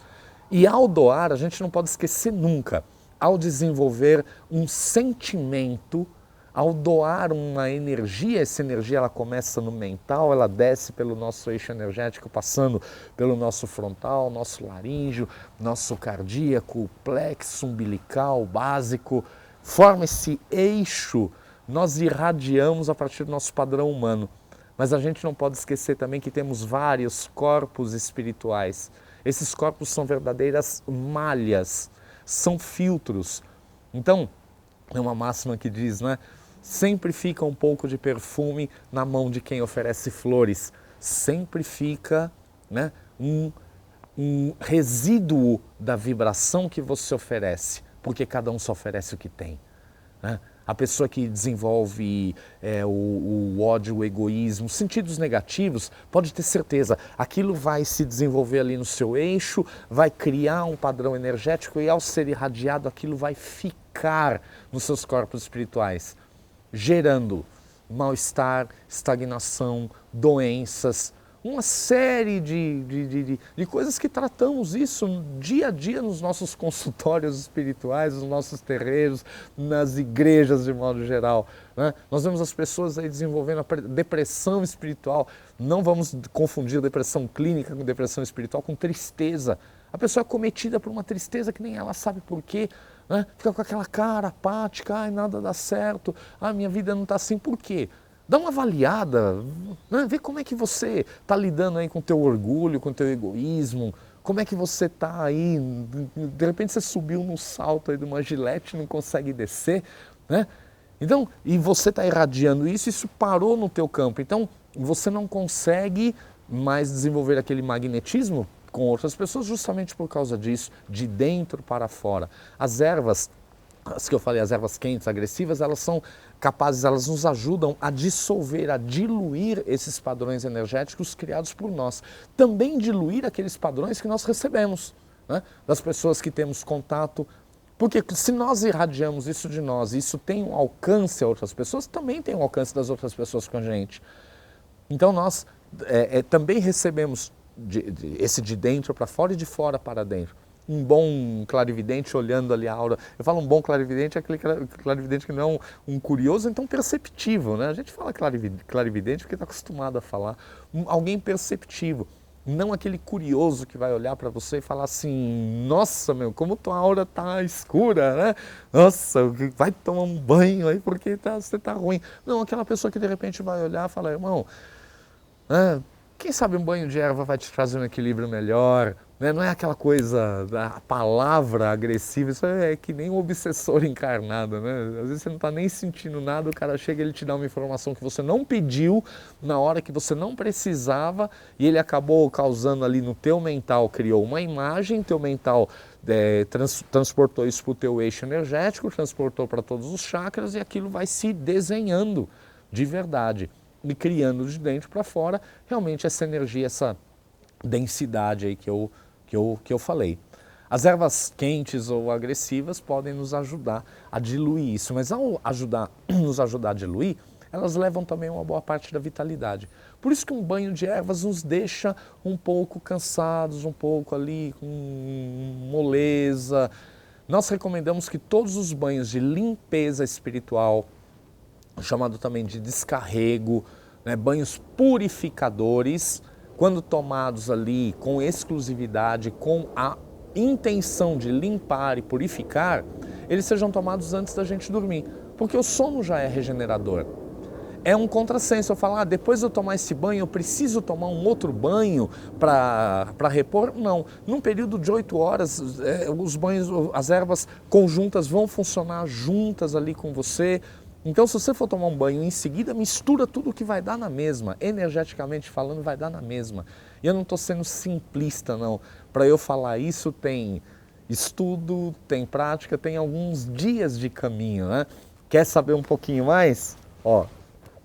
E ao doar, a gente não pode esquecer nunca, ao desenvolver um sentimento, ao doar uma energia, essa energia ela começa no mental, ela desce pelo nosso eixo energético, passando pelo nosso frontal, nosso laríngeo, nosso cardíaco, plexo umbilical, básico, forma esse eixo, nós irradiamos a partir do nosso padrão humano. Mas a gente não pode esquecer também que temos vários corpos espirituais. Esses corpos são verdadeiras malhas, são filtros. Então, é uma máxima que diz, né? Sempre fica um pouco de perfume na mão de quem oferece flores. Sempre fica, né, um resíduo da vibração que você oferece, porque cada um só oferece o que tem, né? A pessoa que desenvolve o ódio, o egoísmo, sentidos negativos, pode ter certeza, aquilo vai se desenvolver ali no seu eixo, vai criar um padrão energético e ao ser irradiado aquilo vai ficar nos seus corpos espirituais, gerando mal-estar, estagnação, doenças, uma série de coisas que tratamos isso dia a dia nos nossos consultórios espirituais, nos nossos terreiros, nas igrejas de modo geral, né? Nós vemos as pessoas aí desenvolvendo a depressão espiritual. Não vamos confundir depressão clínica com depressão espiritual, com tristeza. A pessoa é cometida por uma tristeza que nem ela sabe por quê, né? Fica com aquela cara apática, ai, nada dá certo, minha vida não está assim, por quê? Dá uma avaliada, né? Vê como é que você está lidando aí com o teu orgulho, com o teu egoísmo, como é que você está aí, de repente você subiu no salto aí de uma gilete e não consegue descer, né? Então, e você está irradiando isso, isso parou no teu campo, então você não consegue mais desenvolver aquele magnetismo com outras pessoas justamente por causa disso, de dentro para fora. As ervas, as que eu falei, as ervas quentes, agressivas, elas são capazes, elas nos ajudam a dissolver, a diluir esses padrões energéticos criados por nós. Também diluir aqueles padrões que nós recebemos, né, das pessoas que temos contato. Porque se nós irradiamos isso de nós, isso tem um alcance a outras pessoas, também tem um alcance das outras pessoas com a gente. Então nós também recebemos esse de dentro para fora e de fora para dentro. Um bom clarividente olhando ali a aura. Eu falo um bom clarividente, é aquele clarividente que não é um curioso, então perceptivo, né? A gente fala clarividente porque está acostumado a falar. Alguém perceptivo, não aquele curioso que vai olhar para você e falar assim, nossa, como tua aura está escura, né? Nossa, vai tomar um banho aí porque você está ruim. Não, aquela pessoa que de repente vai olhar e falar, irmão, quem sabe um banho de erva vai te trazer um equilíbrio melhor, né? Não é aquela coisa da palavra agressiva, isso é que nem um obsessor encarnado, né? Às vezes você não está nem sentindo nada, o cara chega e ele te dá uma informação que você não pediu, na hora que você não precisava, e ele acabou causando ali no teu mental, criou uma imagem, teu mental transportou isso para o teu eixo energético, transportou para todos os chakras e aquilo vai se desenhando de verdade. E criando de dentro para fora, realmente essa energia, essa densidade aí que eu falei. As ervas quentes ou agressivas podem nos ajudar a diluir isso, mas ao nos ajudar a diluir, elas levam também uma boa parte da vitalidade. Por isso que um banho de ervas nos deixa um pouco cansados, um pouco ali com moleza. Nós recomendamos que todos os banhos de limpeza espiritual, chamado também de descarrego, né? Banhos purificadores, quando tomados ali com exclusividade, com a intenção de limpar e purificar, eles sejam tomados antes da gente dormir, porque o sono já é regenerador. É um contrassenso eu falar, depois de eu tomar esse banho, eu preciso tomar um outro banho para repor? Não. Num período de 8 horas, os banhos, as ervas conjuntas vão funcionar juntas ali com você. Então, se você for tomar um banho em seguida, mistura tudo que vai dar na mesma. Energeticamente falando, vai dar na mesma. E eu não estou sendo simplista, não. Para eu falar isso, tem estudo, tem prática, tem alguns dias de caminho, né? Quer saber um pouquinho mais? Ó,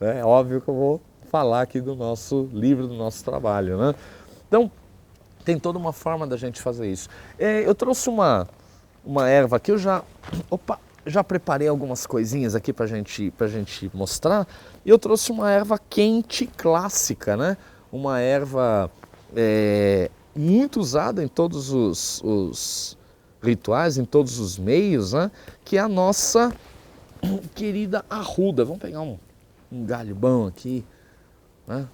é óbvio que eu vou falar aqui do nosso livro, do nosso trabalho, né? Então, tem toda uma forma da gente fazer isso. Eu trouxe uma erva que eu já preparei algumas coisinhas aqui pra gente mostrar. E eu trouxe uma erva quente clássica, né? Uma erva muito usada em todos os rituais, em todos os meios, né? Que é a nossa querida arruda. Vamos pegar um galho bom aqui, né?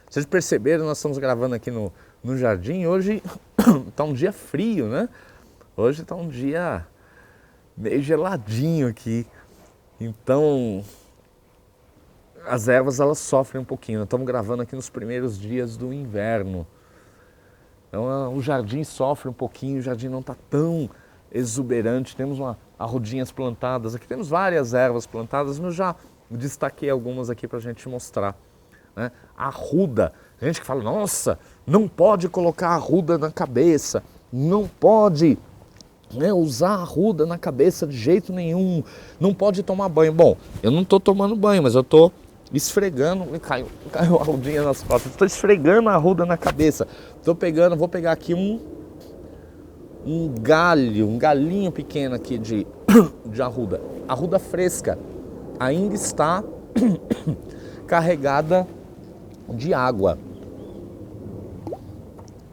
Vocês perceberam, nós estamos gravando aqui no jardim. Hoje está um dia frio, né? Hoje está um dia meio geladinho aqui. Então, as ervas elas sofrem um pouquinho. Nós estamos gravando aqui nos primeiros dias do inverno. Então, o jardim sofre um pouquinho, o jardim não está tão exuberante. Temos arrudinhas plantadas aqui, temos várias ervas plantadas, mas já destaquei algumas aqui para a gente mostrar, né? Arruda, gente que fala, nossa, não pode colocar arruda na cabeça, não pode, né, usar arruda na cabeça de jeito nenhum, não pode tomar banho. Bom, eu não estou tomando banho, mas eu estou esfregando, caiu a arrudinha nas costas, estou esfregando a arruda na cabeça, vou pegar aqui um galinho pequeno aqui de arruda fresca, ainda está carregada de água.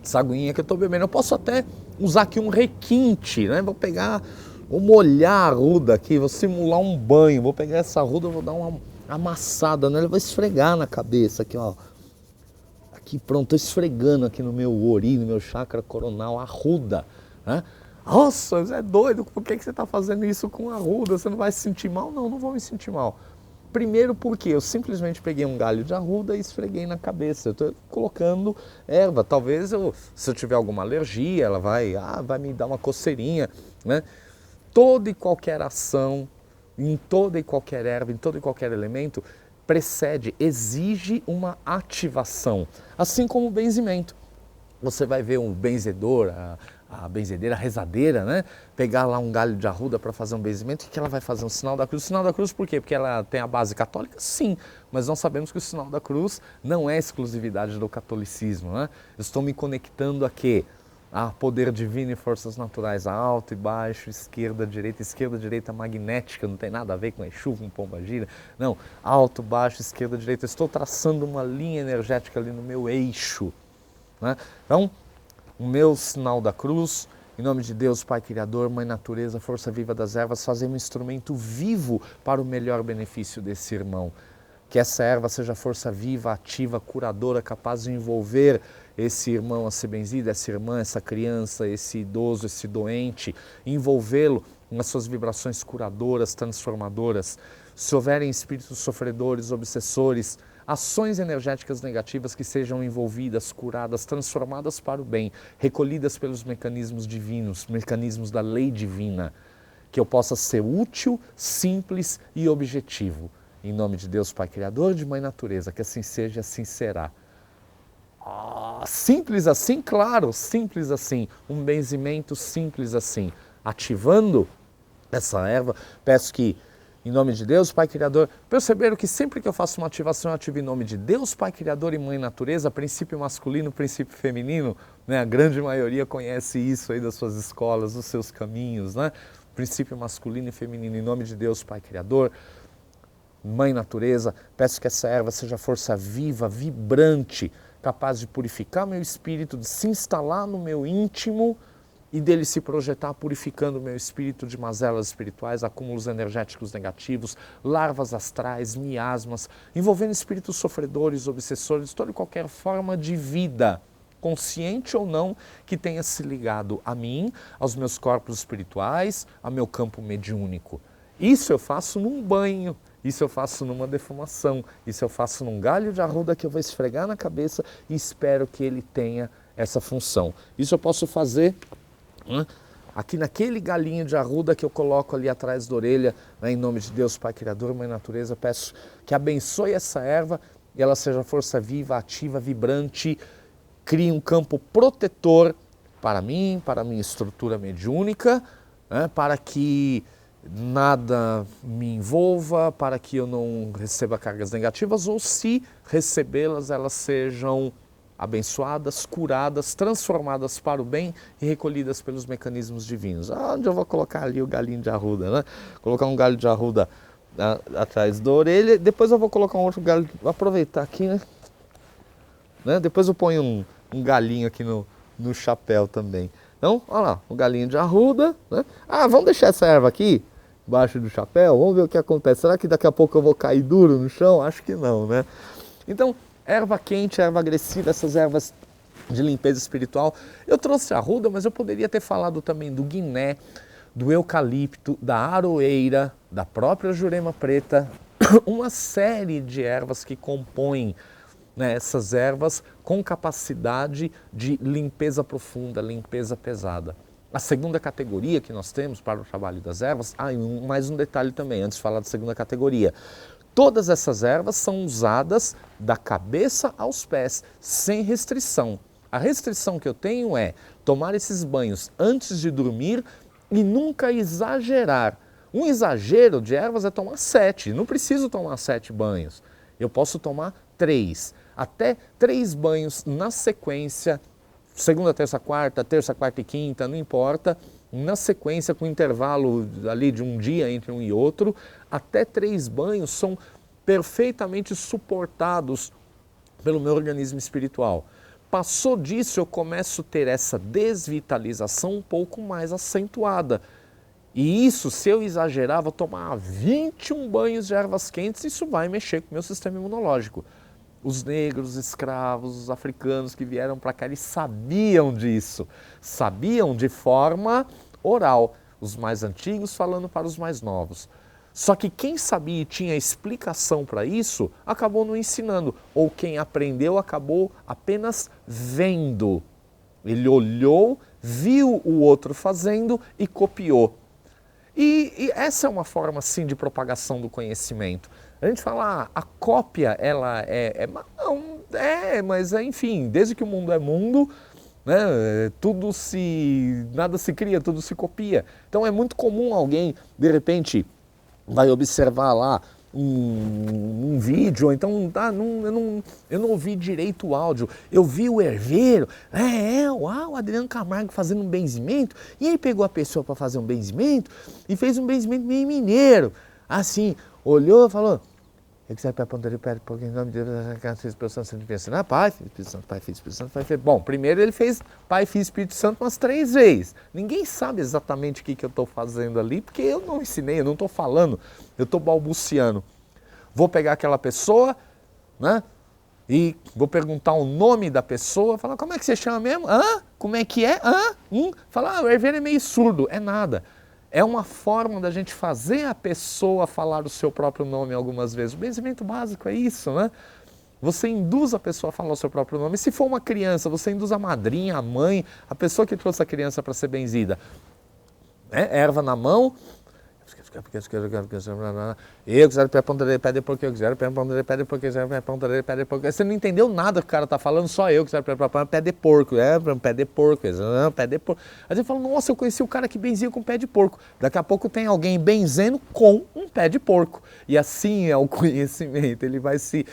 Essa aguinha que eu estou bebendo, eu posso até usar aqui um requinte, né? Vou molhar a arruda aqui, vou simular um banho, vou pegar essa arruda, vou dar uma amassada nela, vou esfregar na cabeça aqui, ó. Aqui pronto, estou esfregando aqui no meu ori, no meu chakra coronal, a arruda, né? Nossa, você é doido, por que você está fazendo isso com a arruda? Você não vai se sentir mal? Não, não vou me sentir mal. Primeiro porque eu simplesmente peguei um galho de arruda e esfreguei na cabeça. Eu estou colocando erva. Talvez se eu tiver alguma alergia, ela vai me dar uma coceirinha, né? Toda e qualquer ação, em toda e qualquer erva, em todo e qualquer elemento, exige uma ativação. Assim como o benzimento. Você vai ver um benzedor, a benzedeira, a rezadeira, né? Pegar lá um galho de arruda para fazer um benzimento, o que ela vai fazer? Um sinal da cruz. O sinal da cruz por quê? Porque ela tem a base católica? Sim, mas nós sabemos que o sinal da cruz não é exclusividade do catolicismo, né? Eu estou me conectando a quê? A poder divino e forças naturais, a alto e baixo, esquerda, direita magnética, não tem nada a ver com Exu, com pombagira, não, alto, baixo, esquerda, direita, eu estou traçando uma linha energética ali no meu eixo, né? Então, o meu sinal da cruz, em nome de Deus, Pai Criador, Mãe Natureza, Força Viva das Ervas, fazer um instrumento vivo para o melhor benefício desse irmão. Que essa erva seja força viva, ativa, curadora, capaz de envolver esse irmão a ser benzido, essa irmã, essa criança, esse idoso, esse doente, envolvê-lo nas suas vibrações curadoras, transformadoras. Se houverem espíritos sofredores, obsessores, ações energéticas negativas que sejam envolvidas, curadas, transformadas para o bem, recolhidas pelos mecanismos divinos, mecanismos da lei divina, que eu possa ser útil, simples e objetivo. Em nome de Deus, Pai Criador, de Mãe Natureza, que assim seja, assim será. Simples assim? Claro, simples assim. Um benzimento simples assim. Ativando essa erva, peço que, em nome de Deus, Pai Criador, perceberam que sempre que eu faço uma ativação, eu ativo em nome de Deus, Pai Criador e Mãe Natureza, princípio masculino, princípio feminino, né? A grande maioria conhece isso aí das suas escolas, dos seus caminhos, né? Princípio masculino e feminino, em nome de Deus, Pai Criador, Mãe Natureza, peço que essa erva seja força viva, vibrante, capaz de purificar meu espírito, de se instalar no meu íntimo, e dele se projetar purificando o meu espírito de mazelas espirituais, acúmulos energéticos negativos, larvas astrais, miasmas, envolvendo espíritos sofredores, obsessores, toda e qualquer forma de vida, consciente ou não, que tenha se ligado a mim, aos meus corpos espirituais, ao meu campo mediúnico. Isso eu faço num banho, isso eu faço numa defumação, isso eu faço num galho de arruda que eu vou esfregar na cabeça e espero que ele tenha essa função. Isso eu posso fazer aqui naquele galinho de arruda que eu coloco ali atrás da orelha, né, em nome de Deus, Pai Criador, Mãe Natureza, peço que abençoe essa erva e ela seja força viva, ativa, vibrante, crie um campo protetor para mim, para a minha estrutura mediúnica, né, para que nada me envolva, para que eu não receba cargas negativas, ou se recebê-las, elas sejam abençoadas, curadas, transformadas para o bem e recolhidas pelos mecanismos divinos. Onde eu vou colocar ali o galinho de arruda, né? Colocar um galho de arruda atrás da orelha, depois eu vou colocar um outro galho, vou aproveitar aqui, né? Depois eu ponho um galinho aqui no chapéu também. Então, olha lá, o galinho de arruda, né? Vamos deixar essa erva aqui, embaixo do chapéu, vamos ver o que acontece. Será que daqui a pouco eu vou cair duro no chão? Acho que não, né? Então, erva quente, erva agressiva, essas ervas de limpeza espiritual. Eu trouxe a arruda, mas eu poderia ter falado também do guiné, do eucalipto, da aroeira, da própria jurema preta, uma série de ervas que compõem, né, essas ervas com capacidade de limpeza profunda, limpeza pesada. A segunda categoria que nós temos para o trabalho das ervas, mais um detalhe também, antes de falar da segunda categoria. Todas essas ervas são usadas da cabeça aos pés, sem restrição. A restrição que eu tenho é tomar esses banhos antes de dormir e nunca exagerar. Um exagero de ervas é tomar 7, não preciso tomar 7 banhos. Eu posso tomar 3, até 3 banhos na sequência, segunda, terça, quarta e quinta, não importa, na sequência com intervalo ali de um dia entre um e outro, até 3 banhos são perfeitamente suportados pelo meu organismo espiritual. Passou disso, eu começo a ter essa desvitalização um pouco mais acentuada. E isso, se eu exagerar, vou tomar 21 banhos de ervas quentes, isso vai mexer com o meu sistema imunológico. Os negros, os escravos, os africanos que vieram para cá, eles sabiam disso. Sabiam de forma oral. Os mais antigos falando para os mais novos. Só que quem sabia e tinha explicação para isso, acabou não ensinando. Ou quem aprendeu acabou apenas vendo. Ele olhou, viu o outro fazendo e copiou. E essa é uma forma, sim, de propagação do conhecimento. A gente fala, a cópia, ela mas enfim, desde que o mundo é mundo, né, nada se cria, tudo se copia. Então é muito comum alguém, de repente, vai observar lá um vídeo, ou então eu não ouvi direito o áudio, eu vi o herveiro, o Adriano Camargo fazendo um benzimento, e ele pegou a pessoa para fazer um benzimento e fez um benzimento meio mineiro, assim, olhou e falou: eu quiser para ponta de pé, porque em nome de Deus, Espírito Santo, sempre pensa, Pai, Filho, Espírito Santo, Pai, Filho, Espírito Santo, Pai, Filho. Bom, primeiro ele fez Pai, Filho, Espírito Santo umas 3 vezes. Ninguém sabe exatamente o que eu estou fazendo ali, porque eu não ensinei, eu não estou falando, eu estou balbuciando. Vou pegar aquela pessoa, né, e vou perguntar o nome da pessoa, falar, como é que você chama mesmo? Como é que é? Falar, o herveiro é meio surdo. É nada. É uma forma da gente fazer a pessoa falar o seu próprio nome algumas vezes. O benzimento básico é isso, né? Você induz a pessoa a falar o seu próprio nome. Se for uma criança, você induz a madrinha, a mãe, a pessoa que trouxe a criança para ser benzida. Erva na mão. Eu quiser pé ponta de pedra porque eu quiser pé ponta de pedra porque eu quiser pé ponta de pedra porque você não entendeu nada que o cara tá falando, só eu quiser pé de porco, pé de porco, pé de porco. Aí você fala, nossa, eu conheci o cara que benzia com pé de porco. Daqui a pouco tem alguém benzendo com um pé de porco. E assim é o conhecimento, ele vai se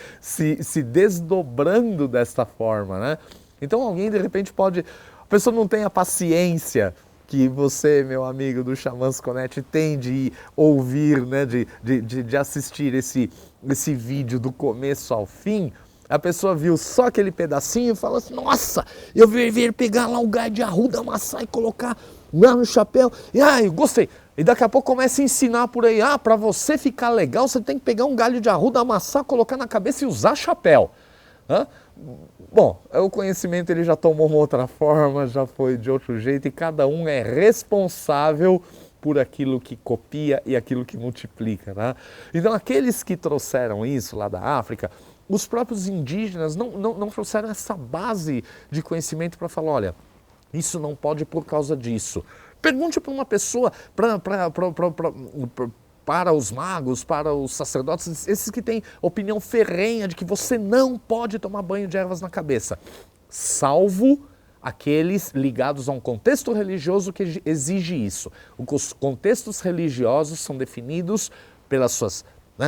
desdobrando desta forma, né? Então alguém de repente pode, a pessoa não tem a paciência que você, meu amigo do Xamãs Connect, tem de ouvir, né, de assistir esse vídeo do começo ao fim, A pessoa viu só aquele pedacinho e fala assim, nossa, eu vi pegar lá um galho de arruda, amassar e colocar lá no chapéu. E ai, gostei. E daqui a pouco começa a ensinar por aí, para você ficar legal, você tem que pegar um galho de arruda, amassar, colocar na cabeça e usar chapéu. Bom, o conhecimento ele já tomou uma outra forma, já foi de outro jeito, e cada um é responsável por aquilo que copia e aquilo que multiplica. Né? Então aqueles que trouxeram isso lá da África, os próprios indígenas não trouxeram essa base de conhecimento para falar, olha, isso não pode por causa disso. Pergunte para uma pessoa, para os magos, para os sacerdotes, esses que têm opinião ferrenha de que você não pode tomar banho de ervas na cabeça, salvo aqueles ligados a um contexto religioso que exige isso. Os contextos religiosos são definidos pelas suas,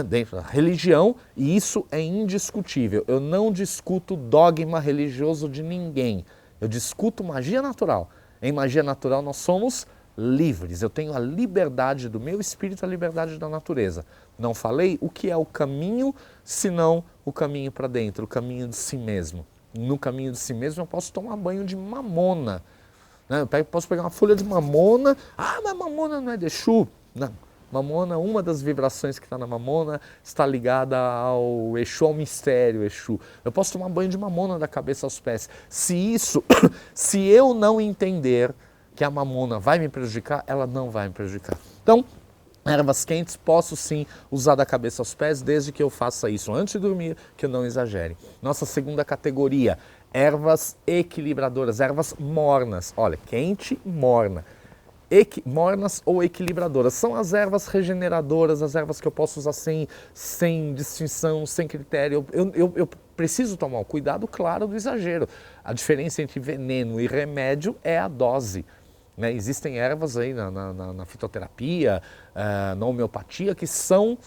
dentro da religião, e isso é indiscutível. Eu não discuto dogma religioso de ninguém, eu discuto magia natural. Em magia natural nós somos livres, eu tenho a liberdade do meu espírito, a liberdade da natureza. Não falei o que é o caminho, senão o caminho para dentro, o caminho de si mesmo. No caminho de si mesmo eu posso tomar banho de mamona. Eu posso pegar uma folha de mamona, mas mamona não é de Exu. Não, mamona, uma das vibrações que está na mamona está ligada ao Exu, ao mistério Exu. Eu posso tomar banho de mamona da cabeça aos pés. Se eu não entender que a mamona vai me prejudicar, ela não vai me prejudicar. Então, ervas quentes posso sim usar da cabeça aos pés, desde que eu faça isso antes de dormir, que eu não exagere. Nossa segunda categoria, ervas equilibradoras, ervas mornas. Olha, quente, morna. Mornas ou equilibradoras, são as ervas regeneradoras, as ervas que eu posso usar sem distinção, sem critério. Eu preciso tomar o cuidado, claro, do exagero. A diferença entre veneno e remédio é a dose. Né? Existem ervas aí na fitoterapia, na homeopatia, que são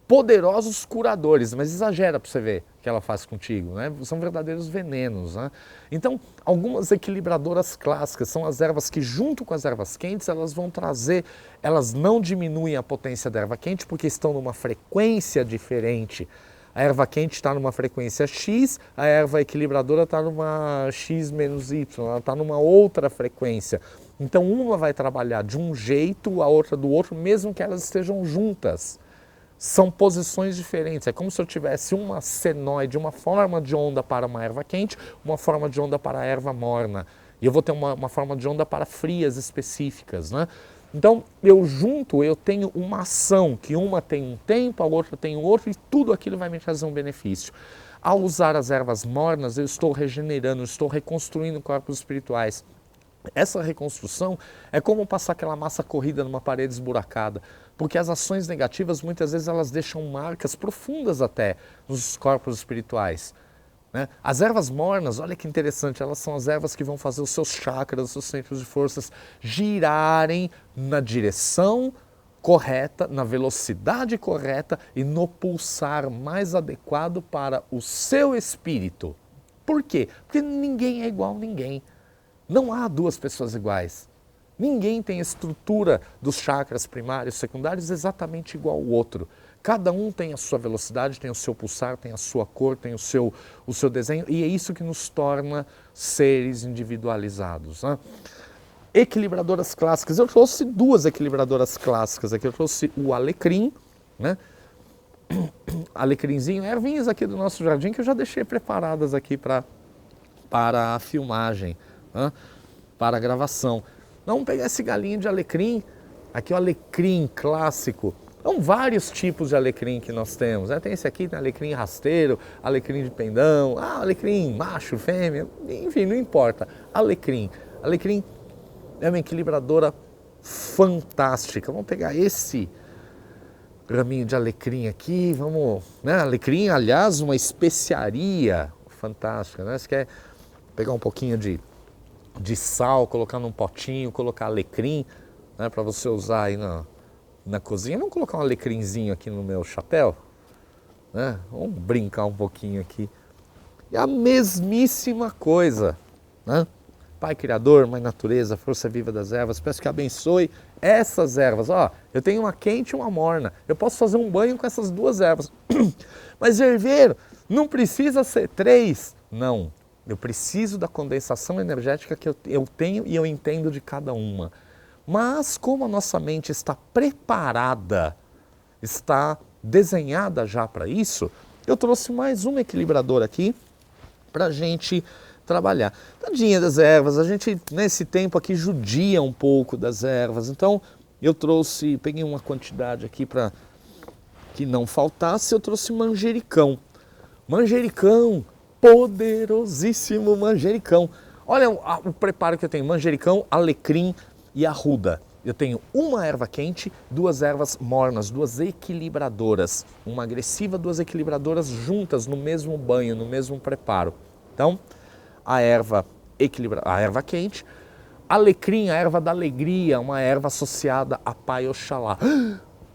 poderosos curadores, mas exagera para você ver o que ela faz contigo, né? São verdadeiros venenos. Né? Então, algumas equilibradoras clássicas são as ervas que, junto com as ervas quentes, elas vão trazer, elas não diminuem a potência da erva quente porque estão numa frequência diferente. A erva quente está numa frequência X, a erva equilibradora está numa X menos Y, ela está numa outra frequência. Então uma vai trabalhar de um jeito, a outra do outro, mesmo que elas estejam juntas. São posições diferentes, é como se eu tivesse uma senoide, uma forma de onda para uma erva quente, uma forma de onda para a erva morna. E eu vou ter uma forma de onda para frias específicas, né? Então, eu tenho uma ação, que uma tem um tempo, a outra tem outro, e tudo aquilo vai me trazer um benefício. Ao usar as ervas mornas, eu estou regenerando, eu estou reconstruindo corpos espirituais. Essa reconstrução é como passar aquela massa corrida numa parede esburacada, porque as ações negativas, muitas vezes, elas deixam marcas profundas até nos corpos espirituais. Né? As ervas mornas, olha que interessante, elas são as ervas que vão fazer os seus chakras, os seus centros de forças girarem na direção correta, na velocidade correta e no pulsar mais adequado para o seu espírito. Por quê? Porque ninguém é igual a ninguém. Não há duas pessoas iguais. Ninguém tem a estrutura dos chakras primários e secundários exatamente igual ao outro. Cada um tem a sua velocidade, tem o seu pulsar, tem a sua cor, tem o seu desenho, e é isso que nos torna seres individualizados. Né? Equilibradoras clássicas, eu trouxe duas equilibradoras clássicas aqui, eu trouxe o alecrim, né? Alecrimzinho, ervinhas aqui do nosso jardim que eu já deixei preparadas aqui para a filmagem, né? Para a gravação. Vamos pegar esse galinho de alecrim, aqui o alecrim clássico. São vários tipos de alecrim que nós temos. Né? Tem esse aqui, tem alecrim rasteiro, alecrim de pendão, alecrim macho, fêmea, enfim, não importa. Alecrim. Alecrim é uma equilibradora fantástica. Vamos pegar esse raminho de alecrim aqui, vamos... Né? Alecrim, aliás, uma especiaria fantástica. Né? Você quer pegar um pouquinho de sal, colocar num potinho, colocar alecrim, né? Para você usar aí na cozinha. Vamos colocar um alecrimzinho aqui no meu chapéu, né? Vamos brincar um pouquinho aqui. E a mesmíssima coisa, né? Pai Criador, Mãe Natureza, Força Viva das Ervas, peço que abençoe essas ervas. Ó, eu tenho uma quente e uma morna, eu posso fazer um banho com essas duas ervas. Mas herveiro, Não precisa ser 3? Não. Eu preciso da condensação energética que eu tenho e eu entendo de cada uma. Mas como a nossa mente está preparada, está desenhada já para isso, eu trouxe mais um equilibrador aqui para a gente trabalhar. Tadinha das ervas, a gente nesse tempo aqui judia um pouco das ervas, então eu peguei uma quantidade aqui para que não faltasse, eu trouxe manjericão. Manjericão, poderosíssimo manjericão. Olha o preparo que eu tenho, manjericão, alecrim e arruda. Eu tenho uma erva quente, 2 ervas mornas, 2 equilibradoras. Uma agressiva, 2 equilibradoras juntas no mesmo banho, no mesmo preparo. Então, a erva quente, alecrim, a erva da alegria, uma erva associada a Pai Oxalá.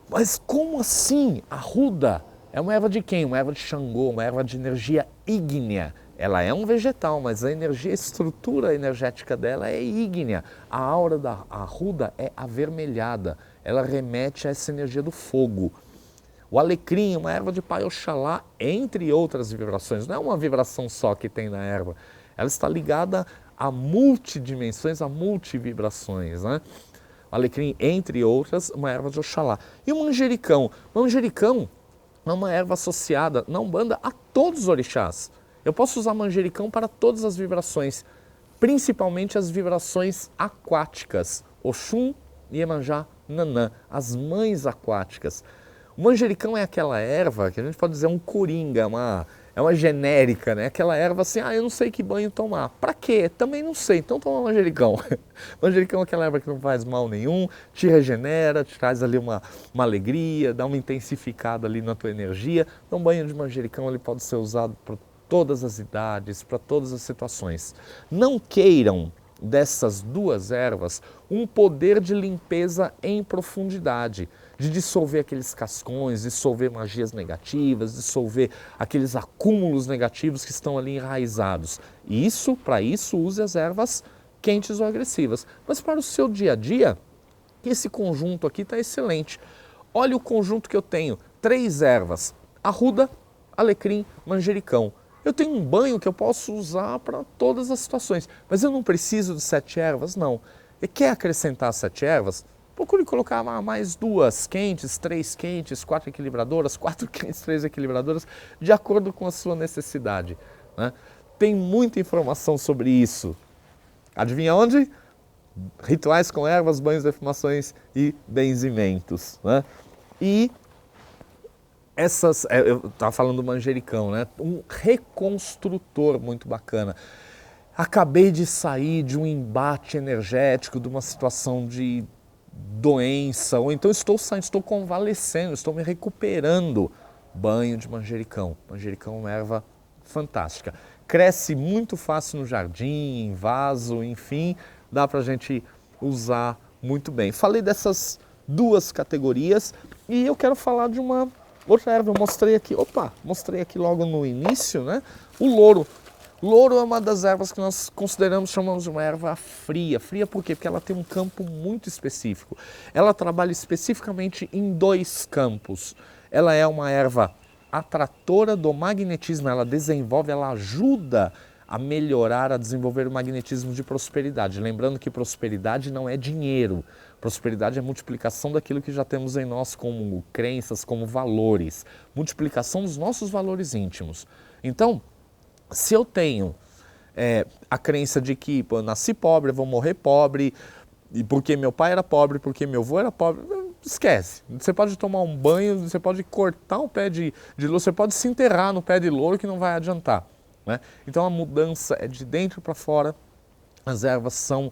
Mas como assim? Arruda é uma erva de quem? Uma erva de Xangô, uma erva de energia ígnea. Ela é um vegetal, mas a estrutura energética dela é ígnea. A aura da arruda é avermelhada, ela remete a essa energia do fogo. O alecrim, uma erva de Pai Oxalá, entre outras vibrações. Não é uma vibração só que tem na erva, ela está ligada a multidimensões, a multivibrações, né? O alecrim, entre outras, uma erva de Oxalá. E o manjericão? O manjericão é uma erva associada na Umbanda a todos os orixás. Eu posso usar manjericão para todas as vibrações, principalmente as vibrações aquáticas. Oxum, Iemanjá, Nanã, as mães aquáticas. O manjericão é aquela erva que a gente pode dizer um coringa, é uma genérica, né? Aquela erva assim, eu não sei que banho tomar. Para quê? Também não sei, então toma manjericão. Manjericão é aquela erva que não faz mal nenhum, te regenera, te traz ali uma alegria, dá uma intensificada ali na tua energia. Então, banho de manjericão ele pode ser usado para todas as idades, para todas as situações. Não queiram dessas 2 ervas um poder de limpeza em profundidade, de dissolver aqueles cascões, dissolver magias negativas, dissolver aqueles acúmulos negativos que estão ali enraizados. Para isso, use as ervas quentes ou agressivas. Mas para o seu dia a dia, esse conjunto aqui está excelente. Olha o conjunto que eu tenho, 3 ervas, arruda, alecrim, manjericão. Eu tenho um banho que eu posso usar para todas as situações, mas eu não preciso de 7 ervas, não. E quer acrescentar 7 ervas? Procure colocar mais 2 quentes, 3 quentes, 4 equilibradoras, 4 quentes, 3 equilibradoras, de acordo com a sua necessidade, né? Tem muita informação sobre isso. Adivinha onde? Rituais com ervas, banhos, defumações e benzimentos, né? E eu estava falando do manjericão, né? Um reconstrutor muito bacana. Acabei de sair de um embate energético, de uma situação de doença, ou então estou convalescendo, estou me recuperando. Banho de manjericão. Manjericão é uma erva fantástica. Cresce muito fácil no jardim, em vaso, enfim, dá para a gente usar muito bem. Falei dessas 2 categorias e eu quero falar de uma outra erva. Eu mostrei aqui logo no início, né? O louro. Louro é uma das ervas que nós chamamos de uma erva fria. Fria por quê? Porque ela tem um campo muito específico. Ela trabalha especificamente em 2 campos. Ela é uma erva atratora do magnetismo, ela ajuda a melhorar, a desenvolver o magnetismo de prosperidade. Lembrando que prosperidade não é dinheiro. Prosperidade é multiplicação daquilo que já temos em nós como crenças, como valores. Multiplicação dos nossos valores íntimos. Então, se eu tenho a crença de que eu nasci pobre, eu vou morrer pobre, e porque meu pai era pobre, porque meu avô era pobre, esquece. Você pode tomar um banho, você pode cortar um pé de louro, você pode se enterrar no pé de louro que não vai adiantar, né? Então a mudança é de dentro para fora. As ervas são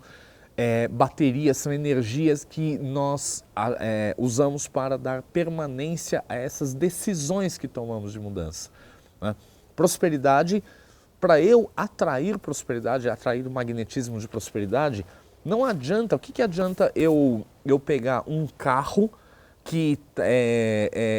baterias, são energias que nós usamos para dar permanência a essas decisões que tomamos de mudança, né? Prosperidade, para eu atrair prosperidade, atrair o magnetismo de prosperidade, não adianta, o que adianta eu pegar um carro que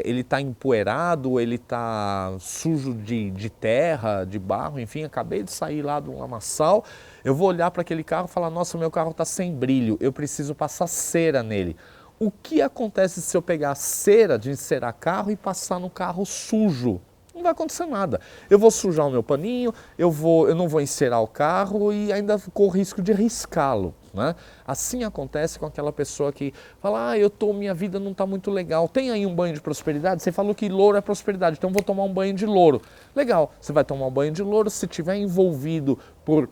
ele está empoeirado, ele está sujo de terra, de barro, enfim, acabei de sair lá de um lamaçal, eu vou olhar para aquele carro e falar, nossa, meu carro está sem brilho, eu preciso passar cera nele. O que acontece se eu pegar cera de encerar carro e passar no carro sujo? Não não vai acontecer nada. Eu vou sujar o meu paninho, eu não vou encerar o carro e ainda corro risco de riscá-lo. Né? Assim acontece com aquela pessoa que fala, minha vida não está muito legal, tem aí um banho de prosperidade? Você falou que louro é prosperidade, então vou tomar um banho de louro. Legal, você vai tomar um banho de louro, se estiver envolvido por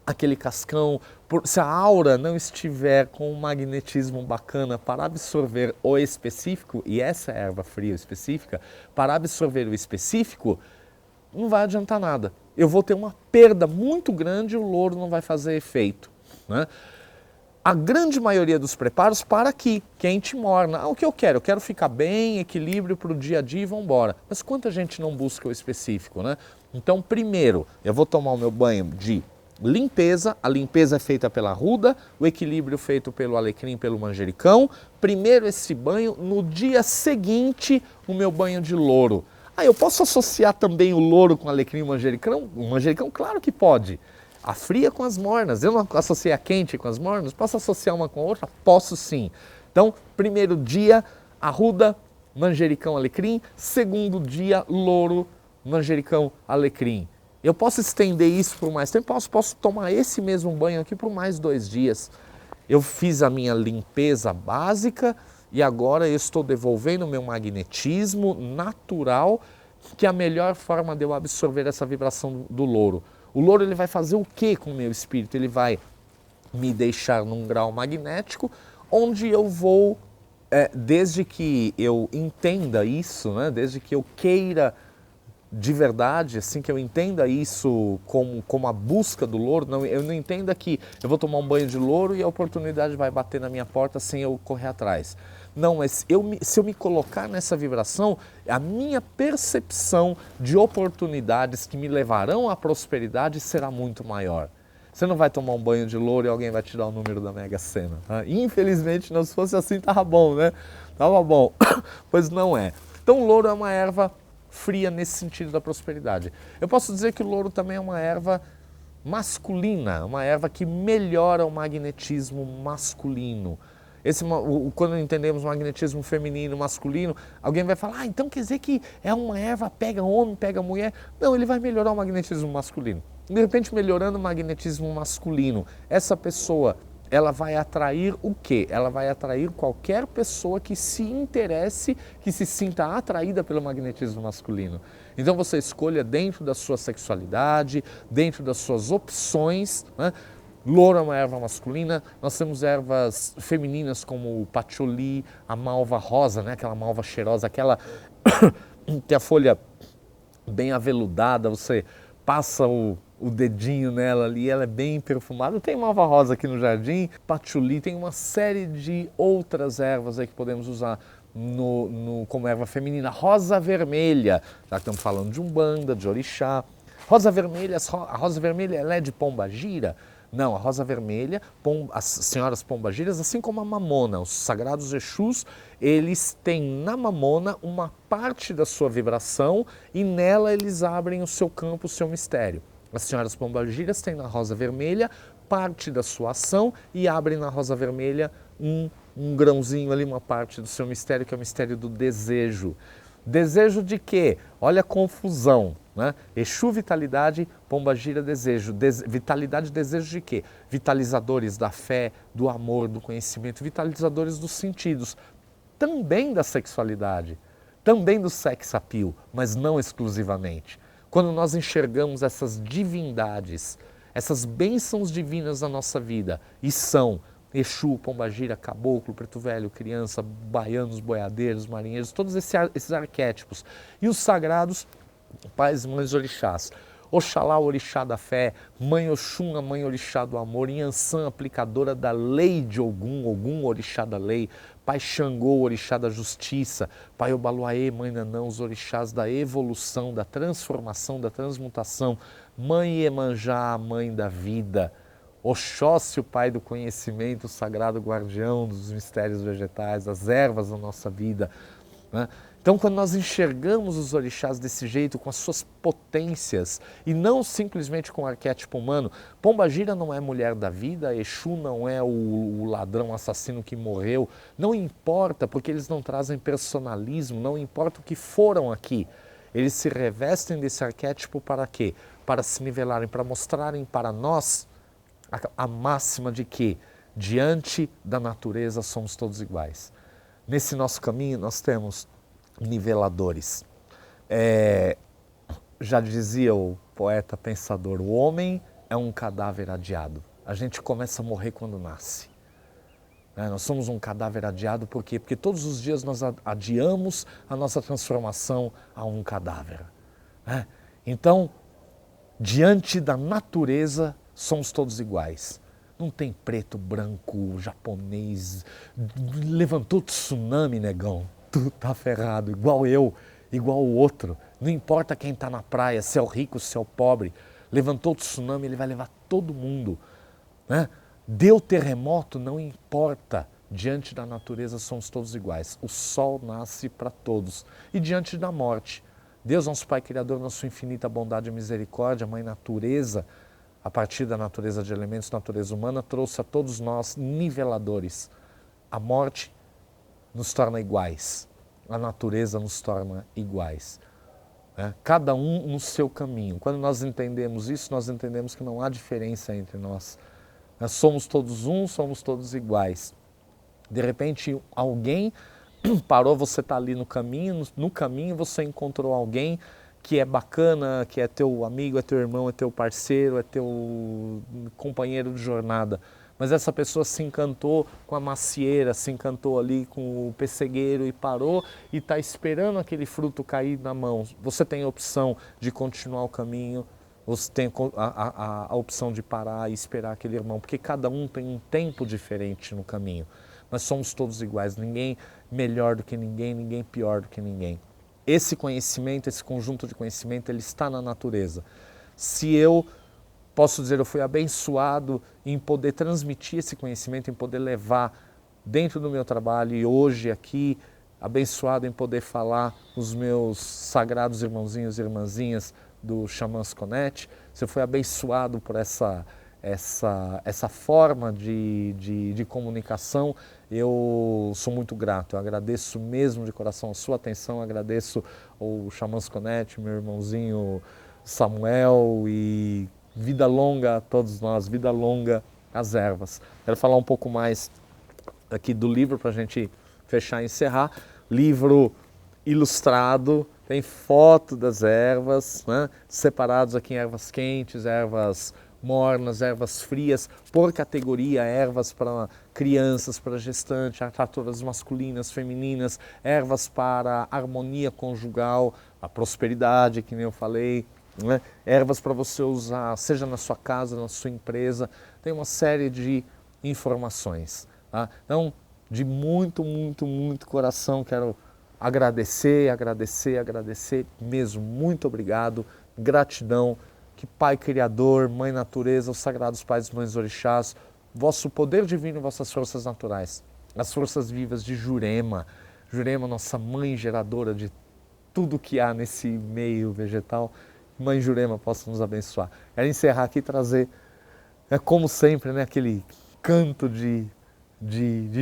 aquele cascão, se a aura não estiver com um magnetismo bacana para absorver o específico, e essa é a erva fria específica, para absorver o específico, não vai adiantar nada. Eu vou ter uma perda muito grande e o louro não vai fazer efeito. Né? A grande maioria dos preparos para aqui, quente e morna. O que eu quero? Eu quero ficar bem, equilíbrio para o dia a dia e vamos embora. Mas quanta gente não busca o específico, né? Então, primeiro, eu vou tomar o meu banho de limpeza. A limpeza é feita pela arruda, o equilíbrio feito pelo alecrim, pelo manjericão. Primeiro esse banho, no dia seguinte, o meu banho de louro. Eu posso associar também o louro com alecrim e o manjericão? O manjericão, claro que pode. A fria com as mornas. Eu não associei a quente com as mornas? Posso associar uma com a outra? Posso sim. Então, primeiro dia, arruda, manjericão, alecrim. Segundo dia, louro, manjericão, alecrim. Eu posso estender isso por mais tempo? Posso tomar esse mesmo banho aqui por mais 2 dias. Eu fiz a minha limpeza básica e agora eu estou devolvendo o meu magnetismo natural, que é a melhor forma de eu absorver essa vibração do louro. O louro ele vai fazer o que com o meu espírito? Ele vai me deixar num grau magnético, onde eu vou, desde que eu entenda isso, né, desde que eu queira de verdade, assim, que eu entenda isso como a busca do louro, eu não entenda que eu vou tomar um banho de louro e a oportunidade vai bater na minha porta sem eu correr atrás. Não, mas se eu me colocar nessa vibração, a minha percepção de oportunidades que me levarão à prosperidade será muito maior. Você não vai tomar um banho de louro e alguém vai te dar o número da Mega Sena. Tá? Infelizmente, não, se fosse assim, tava bom, né? Tava bom. Pois não é. Então, o louro é uma erva fria nesse sentido da prosperidade. Eu posso dizer que o louro também é uma erva masculina, uma erva que melhora o magnetismo masculino. Quando entendemos magnetismo feminino, masculino, alguém vai falar, então quer dizer que é uma erva, pega homem, pega mulher. Não, ele vai melhorar o magnetismo masculino. De repente, melhorando o magnetismo masculino, essa pessoa, ela vai atrair o quê? Ela vai atrair qualquer pessoa que se interesse, que se sinta atraída pelo magnetismo masculino. Então você escolha dentro da sua sexualidade, dentro das suas opções, né? Louro é uma erva masculina, nós temos ervas femininas como o patchouli, a malva rosa, né? Aquela malva cheirosa, aquela que a folha bem aveludada, você passa o dedinho nela ali, ela é bem perfumada. Tem malva rosa aqui no jardim, patchouli, tem uma série de outras ervas aí que podemos usar como erva feminina. Rosa vermelha, já que estamos falando de umbanda, de orixá. A rosa vermelha ela é de pombagira? Não, a rosa vermelha, as senhoras pombagiras, assim como a mamona, os sagrados Exus, eles têm na mamona uma parte da sua vibração e nela eles abrem o seu campo, o seu mistério. As senhoras pombagiras têm na rosa vermelha parte da sua ação e abrem na rosa vermelha um grãozinho ali, uma parte do seu mistério, que é o mistério do desejo. Desejo de quê? Olha a confusão, né? Exu, vitalidade, pombagira, desejo. Vitalidade, desejo de quê? Vitalizadores da fé, do amor, do conhecimento, vitalizadores dos sentidos, também da sexualidade, também do sex appeal, mas não exclusivamente. Quando nós enxergamos essas divindades, essas bênçãos divinas na nossa vida, e são Exu, pombagira, caboclo, preto velho, criança, baianos, boiadeiros, marinheiros, todos esses arquétipos. E os sagrados, pais, mães, orixás. Oxalá, orixá da fé, mãe Oxum, a mãe orixá do amor, Inhansã, aplicadora da lei de Ogum, Ogum, orixá da lei, pai Xangô, orixá da justiça, pai Obaluaê, mãe Nanã, os orixás da evolução, da transformação, da transmutação, mãe Iemanjá, a mãe da vida, Oxóssi, o pai do conhecimento, o sagrado guardião dos mistérios vegetais, das ervas da nossa vida, né? Então, quando nós enxergamos os orixás desse jeito, com as suas potências, e não simplesmente com o arquétipo humano, pombagira não é mulher da vida, Exu não é o ladrão assassino que morreu, não importa, porque eles não trazem personalismo, não importa o que foram aqui. eles se revestem desse arquétipo para quê? Para se nivelarem, para mostrarem para nós a máxima de que, diante da natureza, somos todos iguais. Nesse nosso caminho, nós temos niveladores. Já dizia o poeta pensador, o homem é um cadáver adiado. A gente começa a morrer quando nasce. Nós somos um cadáver adiado, por quê? Porque todos os dias nós adiamos a nossa transformação a um cadáver. Então, diante da natureza, somos todos iguais. Não tem preto, branco, japonês. Levantou tsunami, negão. Tu tá ferrado, igual eu, igual o outro. Não importa quem está na praia, se é o rico, se é o pobre. Levantou tsunami, ele vai levar todo mundo. Deu terremoto, não importa. Diante da natureza somos todos iguais. O sol nasce para todos. E diante da morte, Deus, nosso Pai Criador, na sua infinita bondade e misericórdia, Mãe Natureza, a partir da natureza de elementos, natureza humana, trouxe a todos nós niveladores. A morte nos torna iguais. A natureza nos torna iguais. Cada um no seu caminho. Quando nós entendemos isso, nós entendemos que não há diferença entre nós. Somos todos um, somos todos iguais. De repente, alguém parou, você está ali no caminho você encontrou alguém que é bacana, que é teu amigo, é teu irmão, é teu parceiro, é teu companheiro de jornada. Mas essa pessoa se encantou com a macieira, se encantou ali com o pessegueiro e parou e está esperando aquele fruto cair na mão. Você tem a opção de continuar o caminho, você tem a opção de parar e esperar aquele irmão, porque cada um tem um tempo diferente no caminho. Nós somos todos iguais, ninguém melhor do que ninguém, ninguém pior do que ninguém. Esse conhecimento, esse conjunto de conhecimento, ele está na natureza. Se eu posso dizer, eu fui abençoado em poder transmitir esse conhecimento, em poder levar dentro do meu trabalho e hoje aqui, abençoado em poder falar os meus sagrados irmãozinhos e irmãzinhas do Xamãs Connect, se eu fui abençoado por essa forma de comunicação, eu sou muito grato, eu agradeço mesmo de coração a sua atenção, agradeço ao Xamãs Connect, meu irmãozinho Samuel, e vida longa a todos nós, vida longa às ervas. Quero falar um pouco mais aqui do livro para a gente fechar e encerrar. Livro ilustrado, tem foto das ervas, separados aqui em ervas quentes, ervas mornas, ervas frias, por categoria, ervas para crianças, para gestantes, ataturas masculinas, femininas, ervas para harmonia conjugal, a prosperidade, que nem eu falei, ervas para você usar, seja na sua casa, na sua empresa, tem uma série de informações. Então, de muito, muito, muito coração, quero agradecer mesmo, muito obrigado, gratidão. Que Pai Criador, Mãe Natureza, os Sagrados Pais e Mães Orixás, vosso poder divino, vossas forças naturais, as forças vivas de Jurema, nossa mãe geradora de tudo que há nesse meio vegetal, Mãe Jurema possa nos abençoar. Quero encerrar aqui e trazer, como sempre, aquele canto de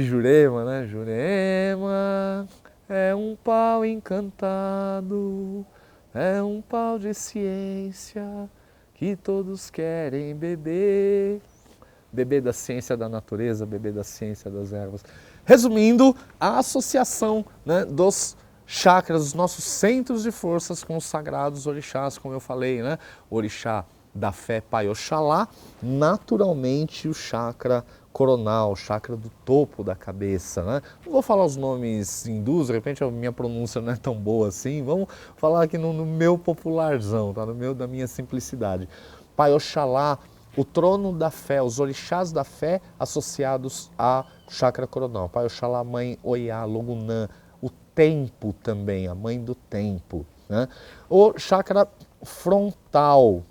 Jurema, Jurema é um pau encantado, é um pau de ciência, que todos querem beber. Beber da ciência da natureza, beber da ciência das ervas. Resumindo, a associação dos chakras, os nossos centros de forças com os sagrados orixás, como eu falei, o orixá da fé, Pai Oxalá, naturalmente o chakra coronal, o chakra do topo da cabeça. Não vou falar os nomes hindus, de repente a minha pronúncia não é tão boa assim, vamos falar aqui no meu popularzão, no meu, da minha simplicidade. Pai Oxalá, o trono da fé, os orixás da fé associados a chakra coronal. Pai Oxalá, Mãe Oiá, Logunã, o tempo também, a mãe do tempo. O chakra frontal,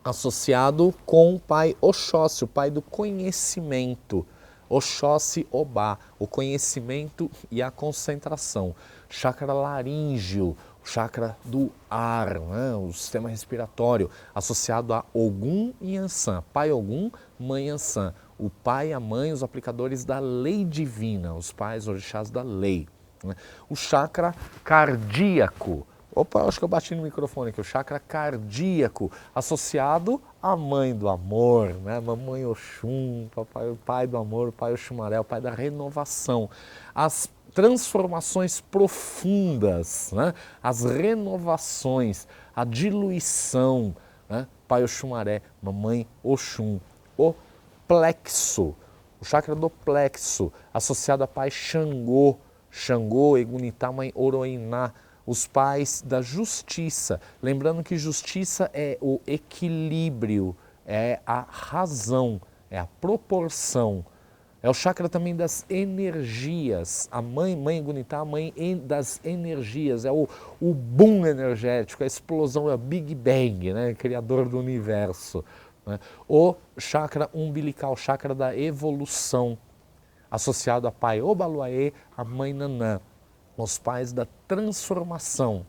associado com o Pai Oxóssi, o Pai do conhecimento. Oxóssi Obá, o conhecimento e a concentração. Chakra laríngeo, o chakra do ar, o sistema respiratório, associado a Ogum e Ansan. Pai Ogum, Mãe Ansan. O pai e a mãe, os aplicadores da lei divina, os pais orixás da lei. O chakra cardíaco, Opa, acho que eu bati no microfone aqui. O chakra cardíaco, associado à mãe do amor, né? Mamãe Oxum, papai, o pai do amor, o pai Oxumaré, o pai da renovação. As transformações profundas, né? As renovações, a diluição, né? Pai Oxumaré, mamãe Oxum. O plexo, o chakra do plexo, associado a pai Xangô, Xangô, Egunitá, mãe Oroiná, os pais da justiça. Lembrando que justiça é o equilíbrio, é a razão, é a proporção. É o chakra também das energias. A mãe Egunitá, a mãe das energias, é o boom energético, a explosão, é o Big Bang, né? Criador do universo. Né? O chakra umbilical, o chakra da evolução, associado a pai Obaluaê, a mãe Nanã, os pais da transformação.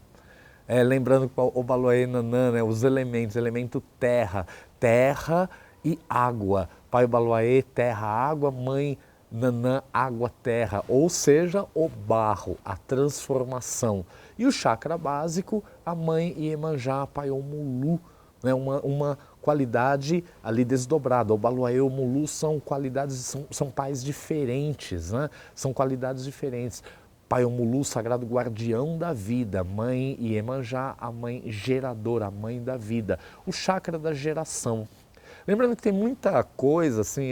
Lembrando que o Obaluaê e Nanã, né, os elementos, elemento terra, terra e água. Pai Obaluaê, terra, água, mãe Nanã, água, terra, ou seja, o barro, a transformação. E o chakra básico, a mãe Iemanjá, pai Omulu, né, uma qualidade ali desdobrada. O Baluaê e o Omulu são qualidades, são pais diferentes, né? São qualidades diferentes. Pai Omulu, sagrado guardião da vida, mãe Iemanjá, a mãe geradora, a mãe da vida, o chakra da geração. Lembrando que tem muita coisa assim,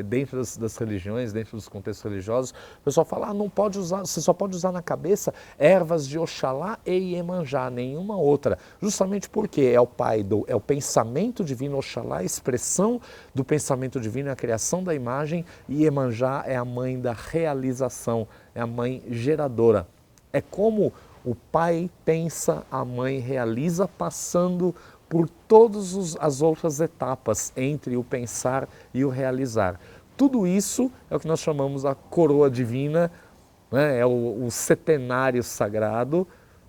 dentro das religiões, dentro dos contextos religiosos, o pessoal fala, não pode usar, você só pode usar na cabeça ervas de Oxalá e Iemanjá, nenhuma outra. Justamente porque é o pensamento divino, Oxalá, a expressão do pensamento divino, a criação da imagem, e Iemanjá é a mãe da realização, é a mãe geradora. É como o pai pensa, a mãe realiza, passando por todas as outras etapas entre o pensar e o realizar. Tudo isso é o que nós chamamos a coroa divina, né? É o setenário sagrado,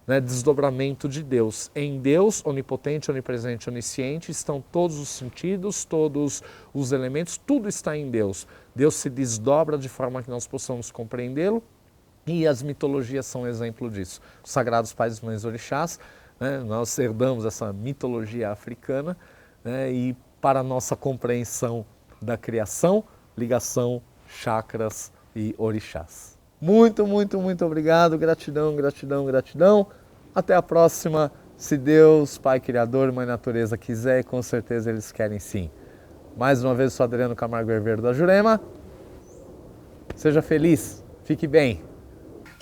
né? Desdobramento de Deus. Em Deus, onipotente, onipresente, onisciente, estão todos os sentidos, todos os elementos, tudo está em Deus. Deus se desdobra de forma que nós possamos compreendê-lo, e as mitologias são exemplo disso. Os sagrados pais e mães orixás, nós herdamos essa mitologia africana, né, e para a nossa compreensão da criação, ligação, chakras e orixás. Muito, muito, muito obrigado, gratidão, gratidão, gratidão. Até a próxima, se Deus, Pai Criador e Mãe Natureza quiser, e com certeza eles querem sim. Mais uma vez, eu sou Adriano Camargo Herveiro da Jurema. Seja feliz, fique bem.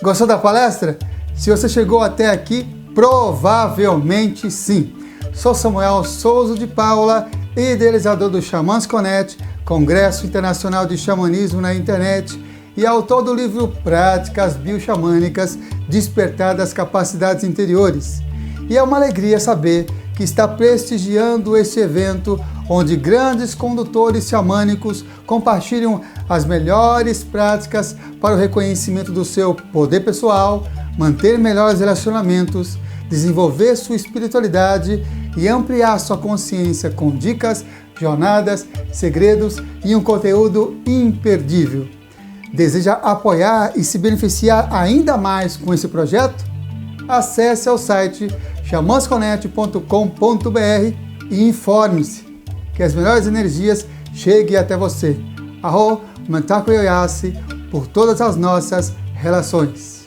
Gostou da palestra? Se você chegou até aqui, provavelmente sim. Sou Samuel Souza de Paula, idealizador do Xamãs Connect, Congresso Internacional de Xamanismo na Internet, e autor do livro Práticas Bioxamânicas, Despertar das Capacidades Interiores. E é uma alegria saber que está prestigiando este evento, onde grandes condutores xamânicos compartilham as melhores práticas para o reconhecimento do seu poder pessoal, manter melhores relacionamentos, desenvolver sua espiritualidade e ampliar sua consciência com dicas, jornadas, segredos e um conteúdo imperdível. Deseja apoiar e se beneficiar ainda mais com esse projeto? Acesse ao site xamansconnect.com.br e informe-se. Que as melhores energias cheguem até você. Arro Mantaku Yoyasi por todas as nossas relações.